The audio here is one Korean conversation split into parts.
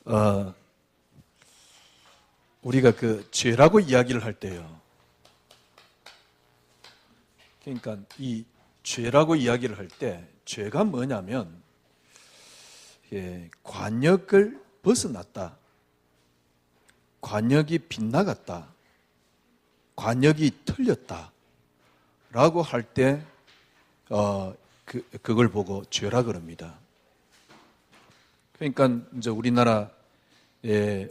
어, 우리가 그 죄라고 이야기를 할 때요. 그러니까 이 죄라고 이야기를 할 때 죄가 뭐냐면 관역을 벗어났다, 관역이 빗나갔다, 관역이 틀렸다 라고 할 때 그걸 보고 죄라 그럽니다. 그러니까 이제 우리나라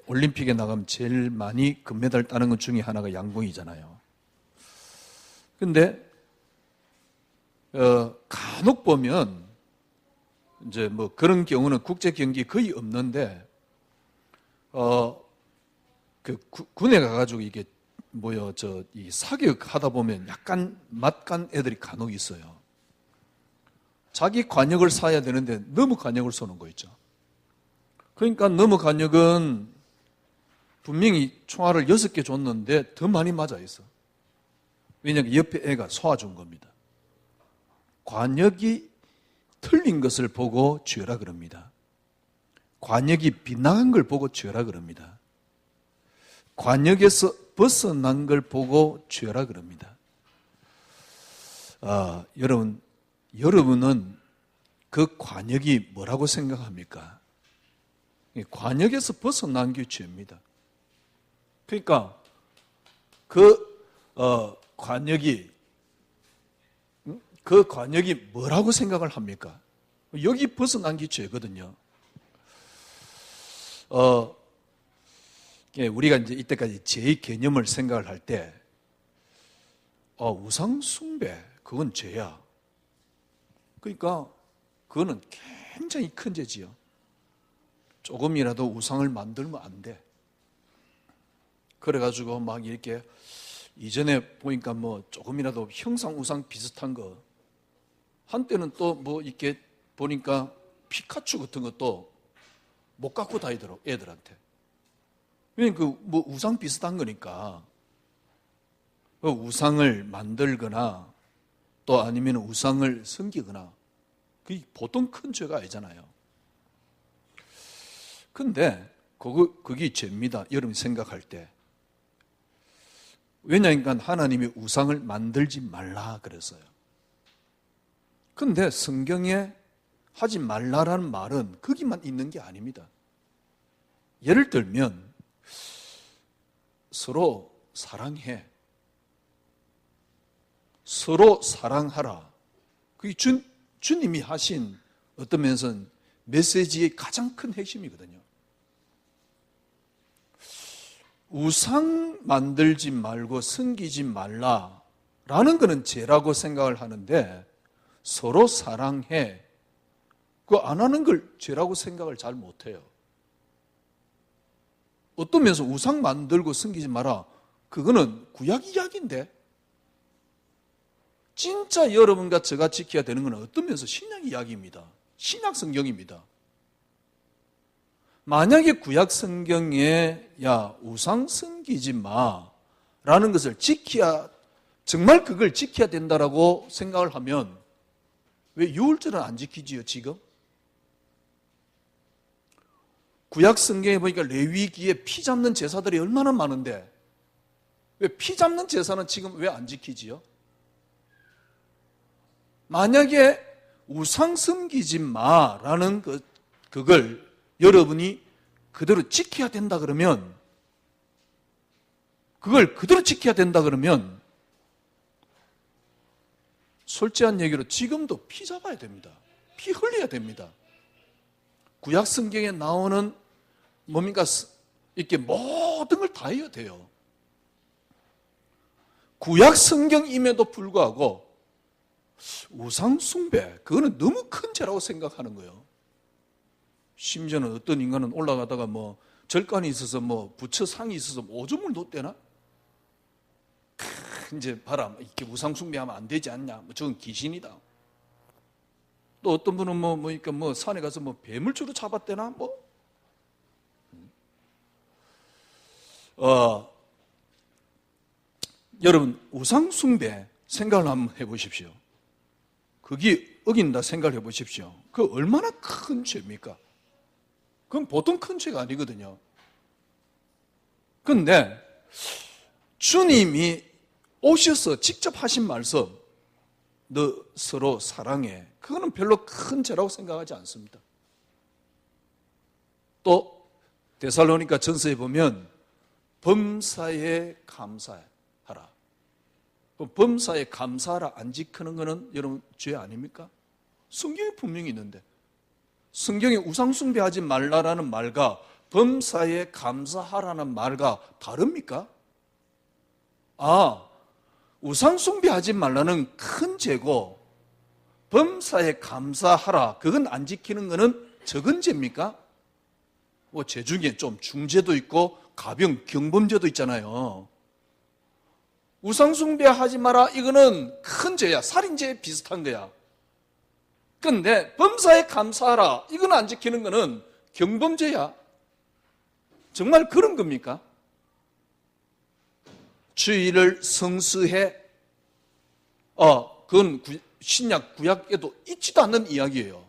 올림픽에 나가면 제일 많이 금메달 따는 것 중에 하나가 양궁이잖아요. 근데 간혹 보면 이제 뭐 그런 경우는 국제 경기 거의 없는데 그 군에 가가지고 이게 이 사격하다 보면 약간 맞간 애들이 간혹 있어요. 자기 관역을 쏴야 되는데 너무 관역을 쏘는 거 있죠. 그러니까 너무 관역은 분명히 총알을 6개 줬는데 더 많이 맞아 있어. 왜냐하면 옆에 애가 쏘아준 겁니다. 관역이 틀린 것을 보고 죄라 그럽니다. 관역이 빗나간 걸 보고 죄라 그럽니다. 관역에서 벗어난 걸 보고 죄라 그럽니다. 여러분은 그 관역이 뭐라고 생각합니까? 관역에서 벗어난 게 죄입니다. 그러니까 그 관역이 뭐라고 생각을 합니까? 여기 벗어난 게 죄거든요. 우리가 이제 이때까지 죄의 개념을 생각을 할 때, 우상 숭배, 그건 죄야. 그러니까 그거는 굉장히 큰 죄지요. 조금이라도 우상을 만들면 안 돼. 그래가지고 막 이렇게 이전에 보니까 뭐 조금이라도 형상 우상 비슷한 거, 한때는 또 뭐 이렇게 보니까 피카츄 같은 것도 못 갖고 다니더라고, 애들한테. 왜냐면 뭐 우상 비슷한 거니까 그 우상을 만들거나 또 아니면 우상을 섬기거나 그게 보통 큰 죄가 아니잖아요. 근데 그게 죄입니다. 여러분이 생각할 때. 왜냐하면 하나님이 우상을 만들지 말라 그랬어요. 근데 성경에 하지 말라라는 말은 거기만 있는 게 아닙니다. 예를 들면 서로 사랑해, 서로 사랑하라. 그게 주님이 하신 어떤 면에서는 메시지의 가장 큰 핵심이거든요. 우상 만들지 말고 섬기지 말라라는 것은 죄라고 생각을 하는데, 서로 사랑해, 그거 안 하는 걸 죄라고 생각을 잘 못해요. 어떤 면에서 우상 만들고 섬기지 마라, 그거는 구약 이야기인데, 진짜 여러분과 제가 지켜야 되는 건 어떤 면에서 신약 이야기입니다. 신약 성경입니다. 만약에 구약 성경에 우상 섬기지 마라는 것을 정말 그걸 지켜야 된다라고 생각을 하면 왜 유월절은 안 지키지요, 지금? 구약 성경에 보니까 레위기에 피 잡는 제사들이 얼마나 많은데 왜 피 잡는 제사는 지금 왜 안 지키지요? 만약에 우상 섬기지 마라는 그걸 여러분이 그대로 지켜야 된다 그러면, 솔직한 얘기로 지금도 피 잡아야 됩니다. 피 흘려야 됩니다. 구약 성경에 나오는 이렇게 모든 걸 다 해야 돼요. 구약 성경임에도 불구하고 우상 숭배, 그거는 너무 큰 죄라고 생각하는 거예요. 심지어는 어떤 인간은 올라가다가 절간이 있어서 부처 상이 있어서 오줌을 놓대나? 이제 봐라, 이렇게 우상 숭배하면 안 되지 않냐? 저건 귀신이다. 또 어떤 분은 산에 가서 뱀을 주로 잡았대나? 여러분, 우상 숭배 생각을 한번 해보십시오. 그게 어긴다 생각을 해보십시오. 그 얼마나 큰 죄입니까? 그건 보통 큰 죄가 아니거든요. 그런데 주님이 오셔서 직접 하신 말씀, 너 서로 사랑해. 그거는 별로 큰 죄라고 생각하지 않습니다. 또 데살로니가 전서에 보면 범사에 감사하라. 범사에 감사하라 안 지키는 거는 여러분 죄 아닙니까? 성경에 분명히 있는데, 성경에 우상숭배하지 말라라는 말과 범사에 감사하라는 말과 다릅니까? 우상숭배하지 말라는 큰 죄고 범사에 감사하라, 그건 안 지키는 거는 적은 죄입니까? 죄 중에 좀 중죄도 있고 가병, 경범죄도 있잖아요. 우상숭배하지 마라, 이거는 큰 죄야. 살인죄에 비슷한 거야. 그런데 범사에 감사하라, 이건 안 지키는 거는 경범죄야. 정말 그런 겁니까? 주일을 성수해, 그건 신약 구약에도 있지도 않는 이야기예요.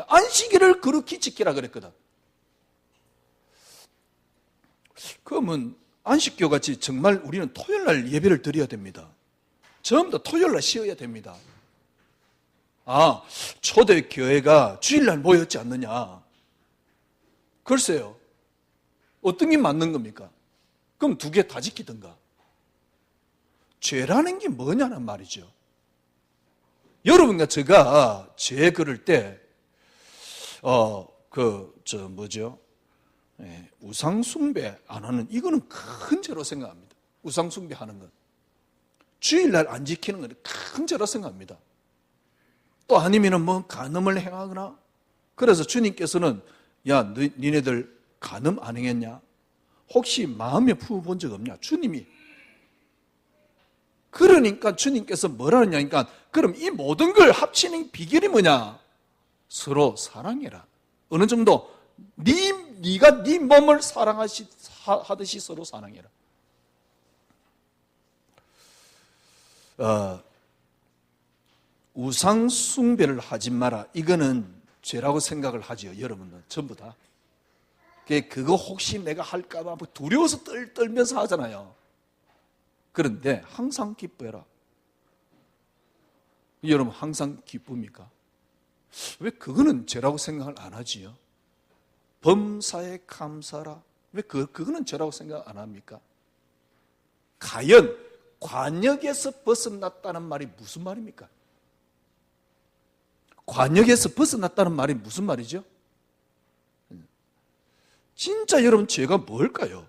안식일을 그렇게 지키라 그랬거든. 그러면 안식교 같이 정말 우리는 토요일날 예배를 드려야 됩니다. 전부 다 토요일날 쉬어야 됩니다. 초대교회가 주일날 모였지 않느냐. 글쎄요, 어떤 게 맞는 겁니까? 그럼 두 개 다 지키든가. 죄라는 게 뭐냐는 말이죠. 여러분과 제가 죄 그럴 때, 우상숭배 안 하는, 이거는 큰 죄로 생각합니다. 우상숭배 하는 건. 주일날 안 지키는 건 큰 죄로 생각합니다. 또 아니면은 간음을 행하거나, 그래서 주님께서는, 니네들 간음 안 행했냐? 혹시 마음에 품어본 적 없냐? 주님이. 그러니까 주님께서 뭐라 하냐니까, 그럼 이 모든 걸 합치는 비결이 뭐냐? 서로 사랑해라. 어느 정도 네가 네 몸을 사랑하듯이 서로 사랑해라. 우상 숭배를 하지 마라, 이거는 죄라고 생각을 하죠. 여러분들 전부 다. 그거 혹시 내가 할까 봐 두려워서 떨면서 하잖아요. 그런데 항상 기뻐해라. 여러분 항상 기쁩니까? 왜 그거는 죄라고 생각을 안 하지요? 범사에 감사라, 왜 그거는 죄라고 생각 안 합니까? 과연 관역에서 벗어났다는 말이 무슨 말입니까? 관역에서 벗어났다는 말이 무슨 말이죠? 진짜 여러분 죄가 뭘까요?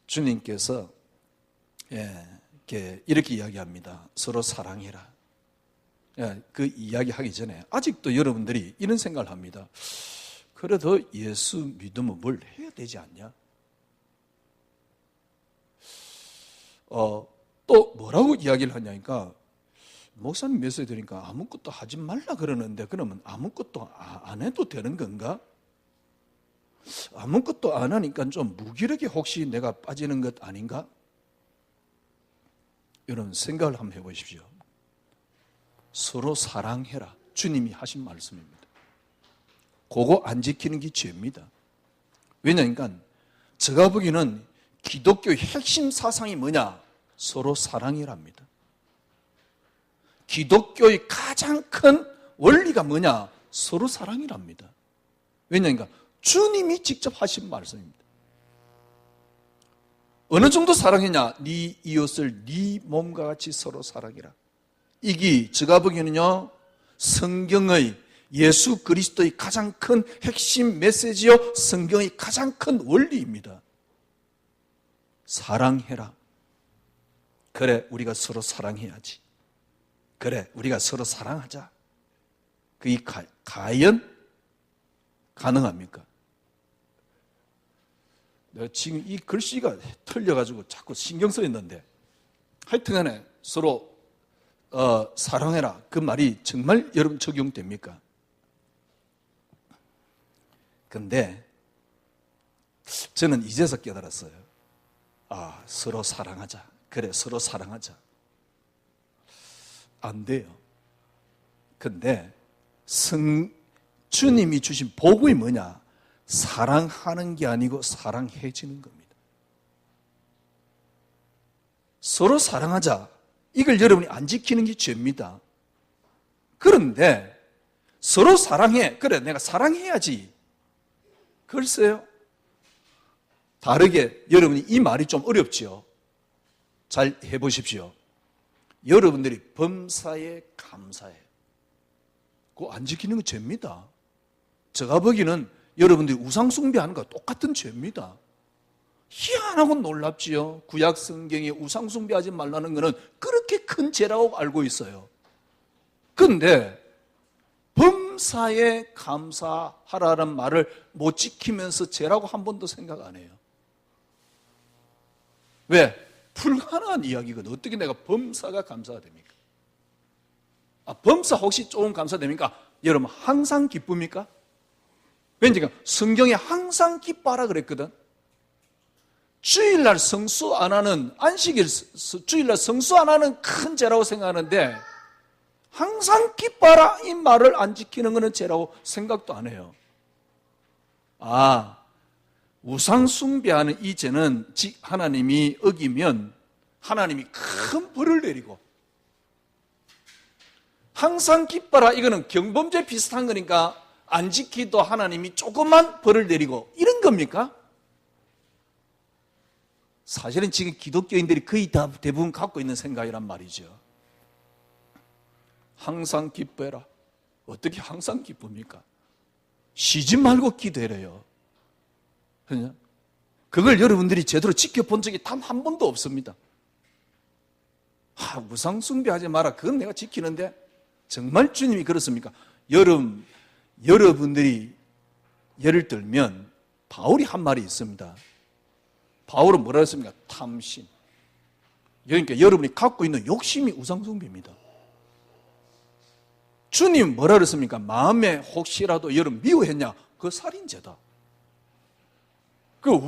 주님께서 이렇게 이야기합니다. 서로 사랑해라. 그 이야기하기 전에 아직도 여러분들이 이런 생각을 합니다. 그래도 예수 믿으면 뭘 해야 되지 않냐? 또 뭐라고 이야기를 하냐니까, 목사님 메시지 들으니까 아무것도 하지 말라 그러는데, 그러면 아무것도 안 해도 되는 건가? 아무것도 안 하니까 좀 무기력에 혹시 내가 빠지는 것 아닌가? 이런 생각을 한번 해보십시오. 서로 사랑해라, 주님이 하신 말씀입니다. 그거 안 지키는 게 죄입니다. 왜냐니까 제가 보기에는 기독교의 핵심 사상이 뭐냐? 서로 사랑이랍니다. 기독교의 가장 큰 원리가 뭐냐? 서로 사랑이랍니다. 왜냐니까 주님이 직접 하신 말씀입니다. 어느 정도 사랑했냐? 네 이웃을 네 몸과 같이 서로 사랑해라. 이게 제가 보기에는요, 성경의, 예수 그리스도의 가장 큰 핵심 메시지요, 성경의 가장 큰 원리입니다. 사랑해라. 그래, 우리가 서로 사랑해야지. 그래, 우리가 서로 사랑하자. 그게 과연 가능합니까? 내가 지금 이 글씨가 틀려가지고 자꾸 신경 쓰였는데, 하여튼간에 서로 사랑해라, 그 말이 정말 여러분 적용됩니까? 근데 저는 이제서 깨달았어요. 서로 사랑하자. 그래, 서로 사랑하자. 안 돼요. 근데 주님이 주신 복이 뭐냐? 사랑하는 게 아니고 사랑해지는 겁니다. 서로 사랑하자. 이걸 여러분이 안 지키는 게 죄입니다. 그런데 서로 사랑해. 그래, 내가 사랑해야지. 글쎄요. 다르게 여러분이 이 말이 좀 어렵지요. 잘 해보십시오. 여러분들이 범사에 감사해. 그거 안 지키는 건 죄입니다. 제가 보기에는 여러분들이 우상숭배하는 거와 똑같은 죄입니다. 희한하고 놀랍지요. 구약 성경에 우상숭배하지 말라는 것은 그렇게 큰 죄라고 알고 있어요. 그런데 범사에 감사하라는 말을 못 지키면서 죄라고 한 번도 생각 안 해요. 왜? 불가능한 이야기거든. 어떻게 내가 범사가 감사가 됩니까? 범사 혹시 조금 감사됩니까? 여러분 항상 기쁩니까? 왠지 성경에 항상 기뻐하라 그랬거든. 주일날 성수 안 하는, 안식일 주일날 성수 안 하는 큰 죄라고 생각하는데 항상 기뻐하라 이 말을 안 지키는 것은 죄라고 생각도 안 해요. 우상 숭배하는 이 죄는 하나님이 어기면 하나님이 큰 벌을 내리고, 항상 기뻐라 이거는 경범죄 비슷한 거니까 안 지키도 하나님이 조금만 벌을 내리고 이런 겁니까? 사실은 지금 기독교인들이 거의 다 대부분 갖고 있는 생각이란 말이죠. 항상 기뻐해라. 어떻게 항상 기쁩니까? 쉬지 말고 기도해래요. 그걸 여러분들이 제대로 지켜본 적이 단 한 번도 없습니다. 우상 숭배하지 마라. 그건 내가 지키는데 정말 주님이 그렇습니까? 여러분들이 예를 들면 바울이 한 말이 있습니다. 바울은 뭐라 했습니까? 탐심. 그러니까 여러분이 갖고 있는 욕심이 우상 숭배입니다. 주님 뭐라 그랬습니까? 마음에 혹시라도 여러분 미워했냐? 그거 살인죄다.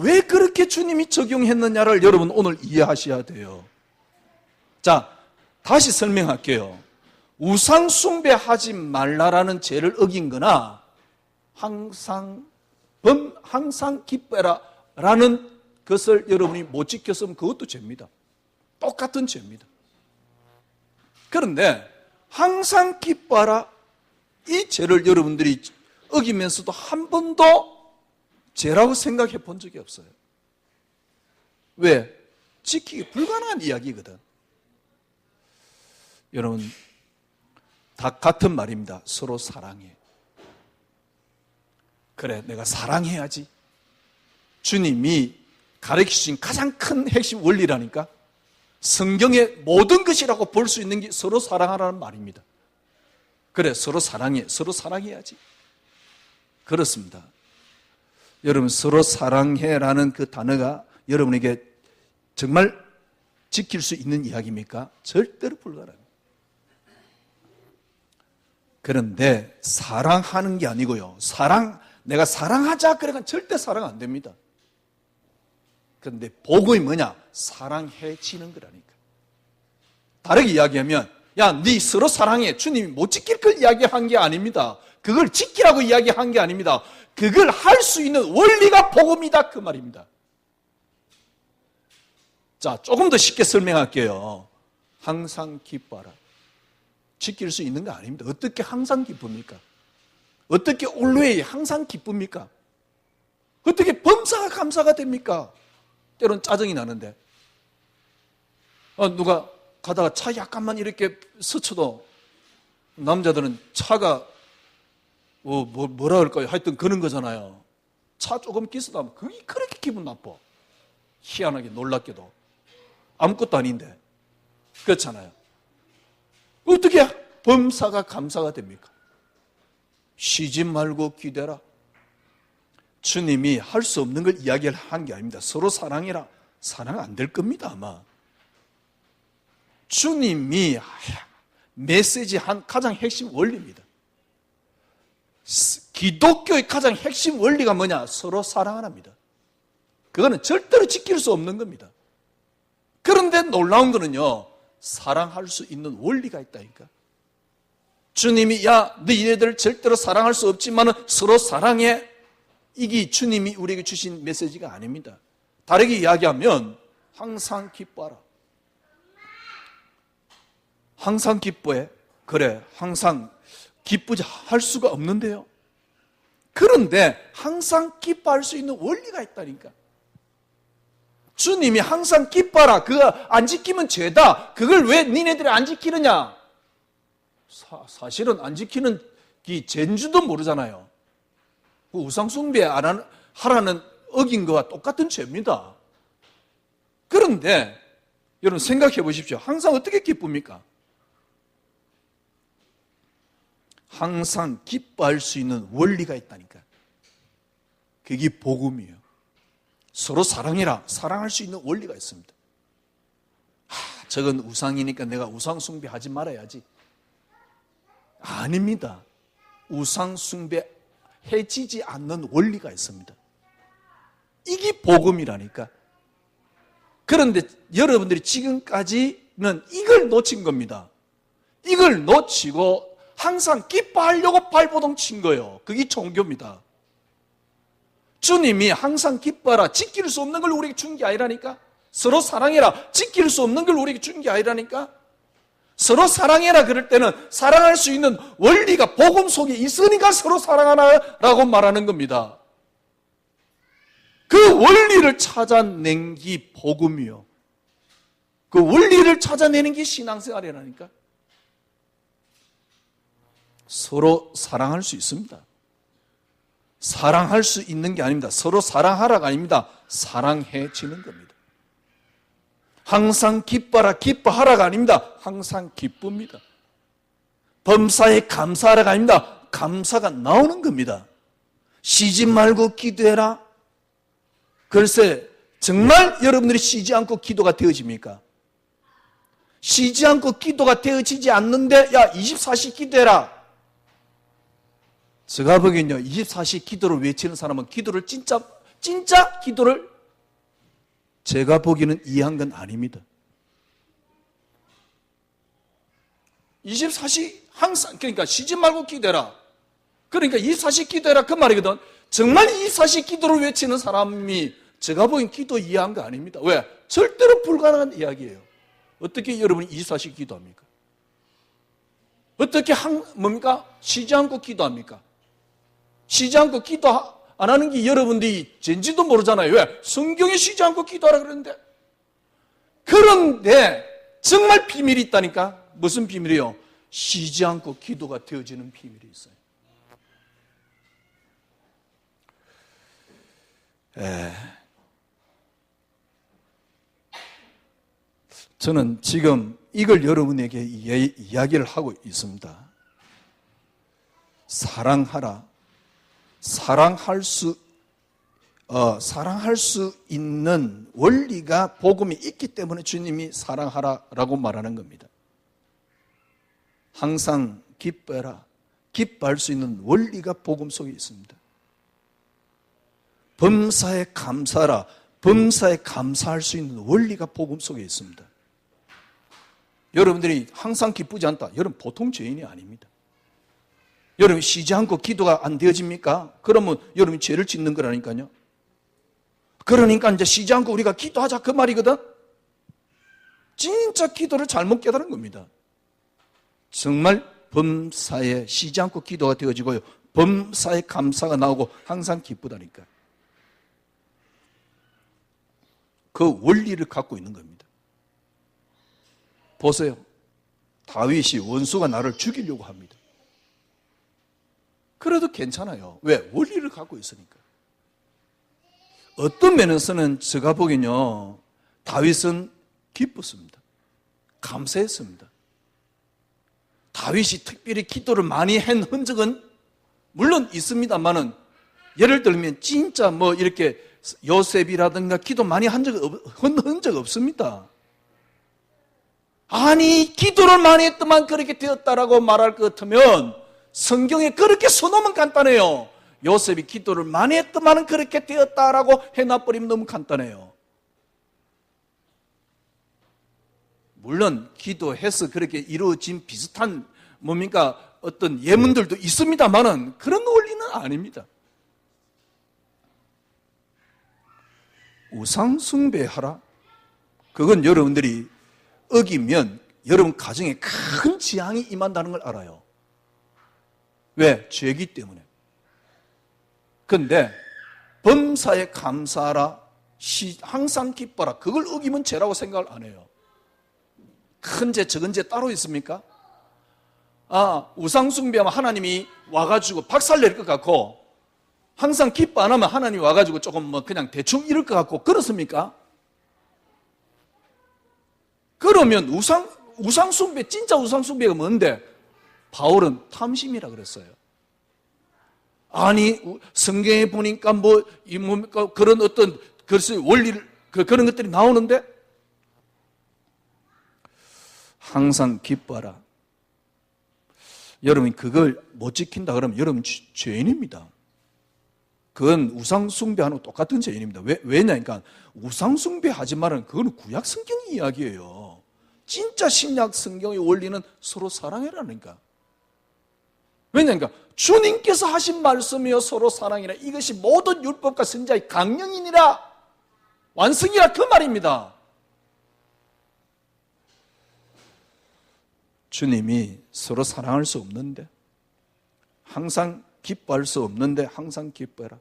왜 그렇게 주님이 적용했느냐를 여러분 오늘 이해하셔야 돼요. 자, 다시 설명할게요. 우상 숭배하지 말라라는 죄를 어긴 거나 항상 기뻐해라 라는 것을 여러분이 못 지켰으면 그것도 죄입니다. 똑같은 죄입니다. 그런데 항상 기뻐하라 이 죄를 여러분들이 어기면서도 한 번도 죄라고 생각해 본 적이 없어요. 왜? 지키기 불가능한 이야기거든. 여러분 다 같은 말입니다. 서로 사랑해. 그래, 내가 사랑해야지. 주님이 가르치신 가장 큰 핵심 원리라니까. 성경의 모든 것이라고 볼 수 있는 게 서로 사랑하라는 말입니다. 그래, 서로 사랑해. 서로 사랑해야지. 그렇습니다. 여러분, 서로 사랑해라는 그 단어가 여러분에게 정말 지킬 수 있는 이야기입니까? 절대로 불가능합니다. 그런데 사랑하는 게 아니고요. 내가 사랑하자 그러니까 절대 사랑 안 됩니다. 그런데 복이 뭐냐? 사랑해지는 거라니까. 다르게 이야기하면 네 서로 사랑해. 주님이 못 지킬 걸 이야기한 게 아닙니다. 그걸 지키라고 이야기한 게 아닙니다. 그걸 할 수 있는 원리가 복음이다 그 말입니다. 자, 조금 더 쉽게 설명할게요. 항상 기뻐하라. 지킬 수 있는 거 아닙니다. 어떻게 항상 기쁩니까? 어떻게 always 항상 기쁩니까? 어떻게 범사가 감사가 됩니까? 때론 짜증이 나는데 누가 가다가 차 약간만 이렇게 스쳐도 남자들은 차가 뭐라 그럴까요? 하여튼 그런 거잖아요. 차 조금 기스하면 그게 그렇게 기분 나빠. 희한하게 놀랍게도 아무것도 아닌데 그렇잖아요. 어떻게 범사가 감사가 됩니까? 쉬지 말고 기대라. 주님이 할 수 없는 걸 이야기를 한 게 아닙니다. 서로 사랑해라. 사랑 안 될 겁니다 아마. 주님이 메시지한 가장 핵심 원리입니다. 기독교의 가장 핵심 원리가 뭐냐? 서로 사랑하랍니다. 그거는 절대로 지킬 수 없는 겁니다. 그런데 놀라운 거는요, 사랑할 수 있는 원리가 있다니까. 주님이 야 너희들 절대로 사랑할 수 없지만 서로 사랑해, 이게 주님이 우리에게 주신 메시지가 아닙니다. 다르게 이야기하면 항상 기뻐하라. 항상 기뻐해. 그래, 항상 기쁘지 할 수가 없는데요. 그런데 항상 기뻐할 수 있는 원리가 있다니까. 주님이 항상 기뻐하라, 그거 안 지키면 죄다, 그걸 왜 니네들이 안 지키느냐? 사실은 안 지키는 이 죄인지도 모르잖아요. 그 우상숭배 하라는 어긴 거와 똑같은 죄입니다. 그런데 여러분 생각해 보십시오. 항상 어떻게 기쁩니까? 항상 기뻐할 수 있는 원리가 있다니까. 그게 복음이에요. 서로 사랑해라. 사랑할 수 있는 원리가 있습니다. 저건 우상이니까 내가 우상 숭배하지 말아야지. 아닙니다. 우상 숭배 해지지 않는 원리가 있습니다. 이게 복음이라니까. 그런데 여러분들이 지금까지는 이걸 놓친 겁니다. 이걸 놓치고 항상 기뻐하려고 발버둥 친 거예요. 그게 종교입니다. 주님이 항상 기뻐하라, 지킬 수 없는 걸 우리에게 준 게 아니라니까. 서로 사랑해라, 지킬 수 없는 걸 우리에게 준 게 아니라니까. 서로 사랑해라 그럴 때는 사랑할 수 있는 원리가 복음 속에 있으니까 서로 사랑하라라고 말하는 겁니다. 그 원리를 찾아낸 게 복음이요. 그 원리를 찾아내는 게 신앙생활이라니까. 서로 사랑할 수 있습니다. 사랑할 수 있는 게 아닙니다. 서로 사랑하라가 아닙니다. 사랑해지는 겁니다. 항상 기뻐하라, 기뻐하라가 아닙니다. 항상 기쁩니다. 범사에 감사하라가 아닙니다. 감사가 나오는 겁니다. 쉬지 말고 기도해라. 글쎄, 정말 여러분들이 쉬지 않고 기도가 되어집니까? 쉬지 않고 기도가 되어지지 않는데 야 24시 기도해라. 제가 보기엔요, 24시 기도를 외치는 사람은 기도를 진짜 기도를 제가 보기에는 이해한 건 아닙니다. 24시 항상, 그러니까 쉬지 말고 기도해라. 그러니까 24시 기도해라 그 말이거든. 정말 24시 기도를 외치는 사람이 제가 보기엔 기도 이해한 거 아닙니다. 왜? 절대로 불가능한 이야기예요. 어떻게 여러분이 24시 기도합니까? 어떻게 뭡니까? 쉬지 않고 기도합니까? 쉬지 않고 기도 안 하는 게 여러분들이 죄인지도 모르잖아요. 왜? 성경에 쉬지 않고 기도하라 그러는데. 그런데 정말 비밀이 있다니까. 무슨 비밀이요? 쉬지 않고 기도가 되어지는 비밀이 있어요. 저는 지금 이걸 여러분에게 이야기를 하고 있습니다. 사랑하라. 사랑할 수 있는 원리가 복음이 있기 때문에 주님이 사랑하라라고 말하는 겁니다. 항상 기뻐해라. 기뻐할 수 있는 원리가 복음 속에 있습니다. 범사에 감사하라. 범사에 감사할 수 있는 원리가 복음 속에 있습니다. 여러분들이 항상 기쁘지 않다. 여러분 보통 죄인이 아닙니다. 여러분 쉬지 않고 기도가 안 되어집니까? 그러면 여러분이 죄를 짓는 거라니까요. 그러니까 이제 쉬지 않고 우리가 기도하자 그 말이거든. 진짜 기도를 잘못 깨달은 겁니다. 정말 범사에 쉬지 않고 기도가 되어지고요. 범사에 감사가 나오고 항상 기쁘다니까. 그 원리를 갖고 있는 겁니다. 보세요. 다윗이 원수가 나를 죽이려고 합니다. 그래도 괜찮아요. 왜? 원리를 갖고 있으니까. 어떤 면에서는 제가 보기엔요, 다윗은 기뻤습니다. 감사했습니다. 다윗이 특별히 기도를 많이 한 흔적은 물론 있습니다만은, 예를 들면 진짜 뭐 이렇게 요셉이라든가 기도 많이 한 흔적 없습니다. 아니 기도를 많이 했더만 그렇게 되었다라고 말할 것 같으면 성경에 그렇게 써놓으면 간단해요. 요셉이 기도를 많이 했더만 그렇게 되었다라고 해놔버리면 너무 간단해요. 물론 기도해서 그렇게 이루어진 비슷한 뭡니까 어떤 예문들도 있습니다만은 그런 원리는 아닙니다. 우상 숭배하라? 그건 여러분들이 어기면 여러분 가정에 큰 재앙이 임한다는 걸 알아요. 왜? 죄이기 때문에. 그런데 범사에 감사하라, 항상 기뻐라, 그걸 어기면 죄라고 생각을 안 해요. 큰 죄, 적은 죄 따로 있습니까? 우상 숭배하면 하나님이 와가지고 박살낼 것 같고, 항상 기뻐 안 하면 하나님이 와가지고 조금 뭐 그냥 대충 이럴 것 같고, 그렇습니까? 그러면 우상 숭배, 진짜 우상 숭배가 뭔데? 바울은 탐심이라 그랬어요. 아니, 성경에 보니까 뭡니까? 그런 어떤 글쎄 원리를, 그런 것들이 나오는데, 항상 기뻐하라. 여러분이 그걸 못 지킨다 그러면 여러분 죄인입니다. 그건 우상 숭배하는 거 똑같은 죄인입니다. 왜냐니까 우상 숭배하지 말은 그거는 구약 성경 이야기예요. 진짜 신약 성경의 원리는 서로 사랑해라니까. 왜냐니까 주님께서 하신 말씀이요 서로 사랑이라, 이것이 모든 율법과 선지자의 강령이니라, 완성이라, 그 말입니다. 주님이 서로 사랑할 수 없는데, 항상 기뻐할 수 없는데 항상 기뻐해라.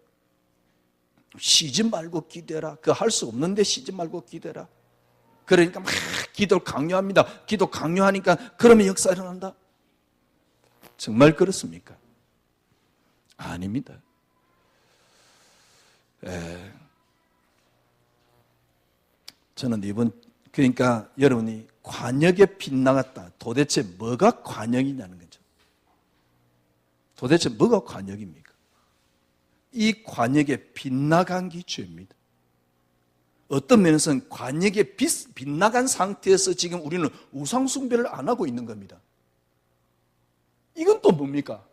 쉬지 말고 기도해라. 그거 할 수 없는데 쉬지 말고 기도해라. 그러니까 막 기도를 강요합니다. 기도 강요하니까 그러면 역사 일어난다. 정말 그렇습니까? 아닙니다. 저는 그러니까 여러분이 관역에 빗나갔다. 도대체 뭐가 관역이냐는 거죠. 도대체 뭐가 관역입니까? 이 관역에 빗나간 게 죄입니다. 어떤 면에서는 관역에 빗나간 상태에서 지금 우리는 우상숭배를 안 하고 있는 겁니다. 이건 또 뭡니까?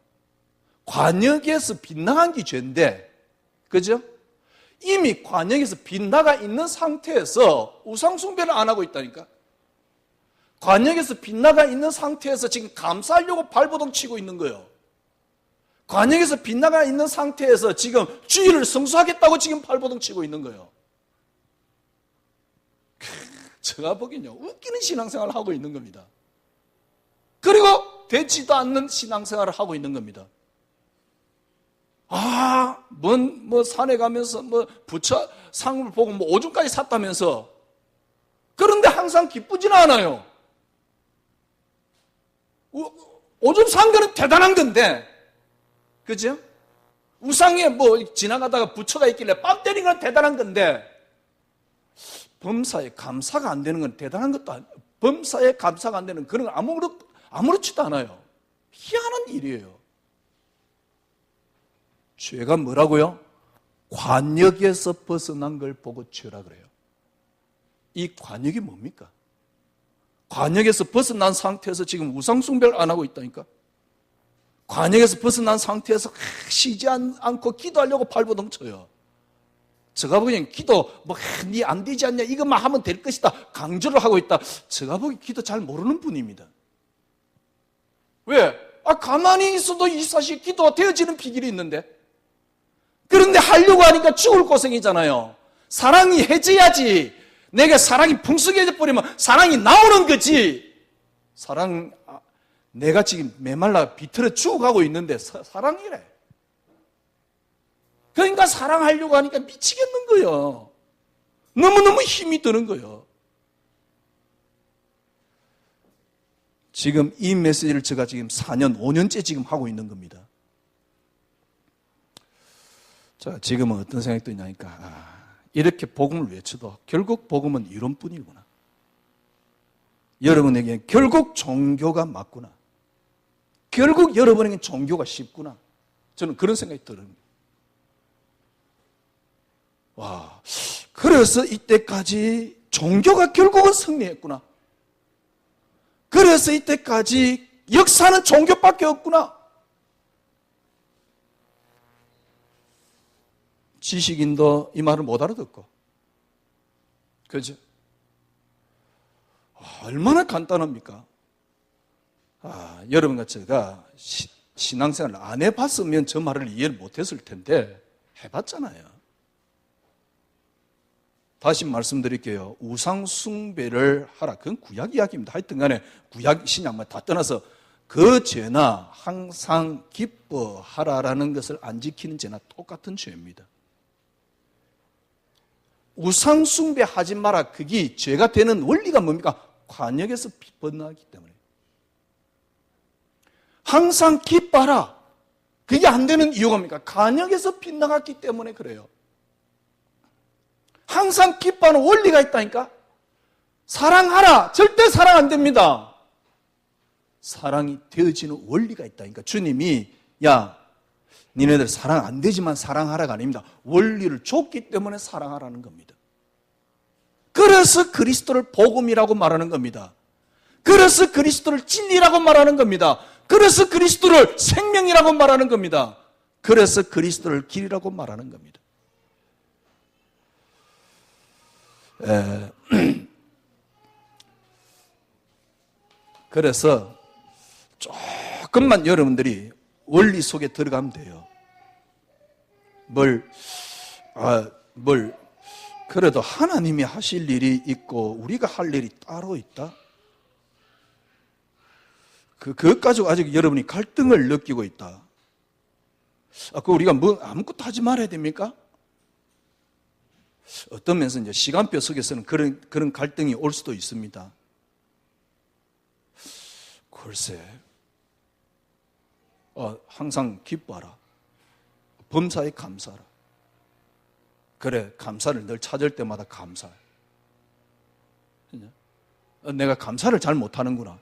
관역에서 빗나간 게 죄인데, 그죠? 이미 관역에서 빗나가 있는 상태에서 우상숭배를 안 하고 있다니까. 관역에서 빗나가 있는 상태에서 지금 감사하려고 발버둥 치고 있는 거예요. 관역에서 빗나가 있는 상태에서 지금 주의를 성수하겠다고 지금 발버둥 치고 있는 거예요. 제가 보기엔요, 웃기는 신앙생활을 하고 있는 겁니다. 그리고 되지도 않는 신앙생활을 하고 있는 겁니다. 산에 가면서 부처 상을 보고 오줌까지 샀다면서, 그런데 항상 기쁘지는 않아요. 오줌 산 거는 대단한 건데, 그죠? 우상에 지나가다가 부처가 있길래 뺨 때린 건 대단한 건데, 범사에 감사가 안 되는 건 대단한 것도 아니에요. 범사에 감사가 안 되는 그런 건 아무렇지도 않아요. 희한한 일이에요. 죄가 뭐라고요? 관역에서 벗어난 걸 보고 죄라 그래요. 이 관역이 뭡니까? 관역에서 벗어난 상태에서 지금 우상숭배를 안 하고 있다니까. 관역에서 벗어난 상태에서 쉬지 않고 기도하려고 발버둥 쳐요. 제가 보기엔 기도 니 안 되지 않냐, 이것만 하면 될 것이다 강조를 하고 있다. 제가 보기엔 기도 잘 모르는 분입니다. 왜? 가만히 있어도 24시간 기도가 되어지는 비결이 있는데, 그런데 하려고 하니까 죽을 고생이잖아요. 사랑이 해져야지. 내가 사랑이 풍성해져 버리면 사랑이 나오는 거지. 내가 지금 메말라 비틀어 죽어가고 있는데 사랑이래. 그러니까 사랑하려고 하니까 미치겠는 거예요. 너무너무 힘이 드는 거예요. 지금 이 메시지를 제가 지금 4년, 5년째 지금 하고 있는 겁니다. 자, 지금은 어떤 생각이 드냐니까, 이렇게 복음을 외쳐도 결국 복음은 이론뿐이구나. 여러분에게 결국 종교가 맞구나. 결국 여러분에게 종교가 쉽구나. 저는 그런 생각이 들어요. 그래서 이때까지 종교가 결국은 승리했구나. 그래서 이때까지 역사는 종교밖에 없구나. 지식인도 이 말을 못 알아듣고. 그죠? 얼마나 간단합니까? 여러분과 제가 신앙생활을 안 해봤으면 저 말을 이해를 못했을 텐데 해봤잖아요. 다시 말씀드릴게요. 우상 숭배를 하라. 그건 구약 이야기입니다. 하여튼 간에 구약 신약만 다 떠나서 그 죄나 항상 기뻐하라라는 것을 안 지키는 죄나 똑같은 죄입니다. 우상 숭배하지 마라. 그게 죄가 되는 원리가 뭡니까? 관역에서 벗어나기 때문에. 항상 기뻐하라. 그게 안 되는 이유가 뭡니까? 관역에서 빗나갔기 때문에 그래요. 항상 기뻐하는 원리가 있다니까? 사랑하라. 절대 사랑 안 됩니다. 사랑이 되어지는 원리가 있다니까. 주님이 야, 니네들 사랑 안 되지만 사랑하라가 아닙니다. 원리를 줬기 때문에 사랑하라는 겁니다. 그래서 그리스도를 복음이라고 말하는 겁니다. 그래서 그리스도를 진리라고 말하는 겁니다. 그래서 그리스도를 생명이라고 말하는 겁니다. 그래서 그리스도를 길이라고 말하는 겁니다. 그래서 조금만 여러분들이 원리 속에 들어가면 돼요. 그래도 하나님이 하실 일이 있고 우리가 할 일이 따로 있다? 그것 가지고 아직 여러분이 갈등을 느끼고 있다. 그 우리가 아무것도 하지 말아야 됩니까? 어떤 면에서 이제 시간표 속에서는 그런 갈등이 올 수도 있습니다. 글쎄, 항상 기뻐하라. 범사에 감사하라. 그래, 감사를 늘 찾을 때마다 감사해. 내가 감사를 잘 못하는구나.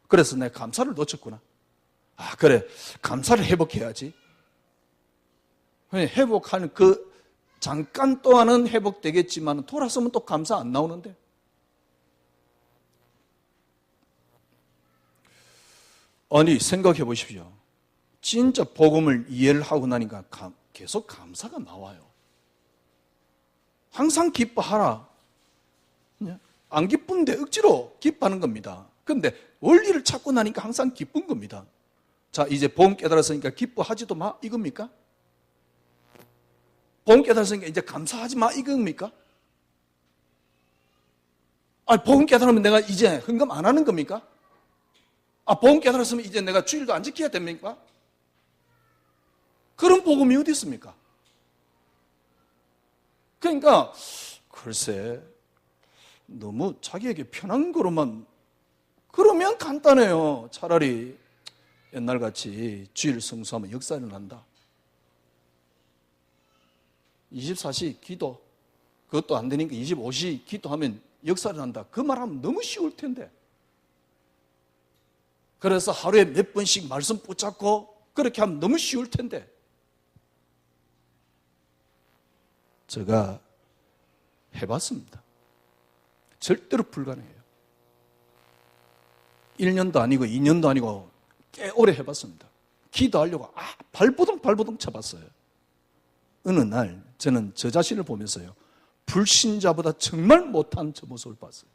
그래서 내가 감사를 놓쳤구나. 그래, 감사를 회복해야지. 회복하는 그 잠깐 동안은 회복되겠지만 돌아서면 또 감사 안 나오는데. 아니, 생각해 보십시오. 진짜 복음을 이해를 하고 나니까 계속 감사가 나와요. 항상 기뻐하라. 안 기쁜데 억지로 기뻐하는 겁니다. 그런데 원리를 찾고 나니까 항상 기쁜 겁니다. 자, 이제 복음 깨달았으니까 기뻐하지도 마 이겁니까? 복음 깨달았으니까 이제 감사하지 마 이겁니까? 복음 깨달으면 내가 이제 헌금 안 하는 겁니까? 복음 깨달았으면 이제 내가 주일도 안 지켜야 됩니까? 그런 복음이 어디 있습니까? 그러니까 글쎄, 너무 자기에게 편한 거로만 그러면 간단해요. 차라리 옛날같이 주일 성수하면 역사 일어난다. 24시 기도, 그것도 안 되니까 25시 기도하면 역사 일어난다. 그 말하면 너무 쉬울 텐데. 그래서 하루에 몇 번씩 말씀 붙잡고 그렇게 하면 너무 쉬울 텐데. 제가 해봤습니다. 절대로 불가능해요. 1년도 아니고 2년도 아니고 꽤 오래 해봤습니다. 기도하려고 발버둥 쳐봤어요. 어느 날 저는 저 자신을 보면서요, 불신자보다 정말 못한 저 모습을 봤어요.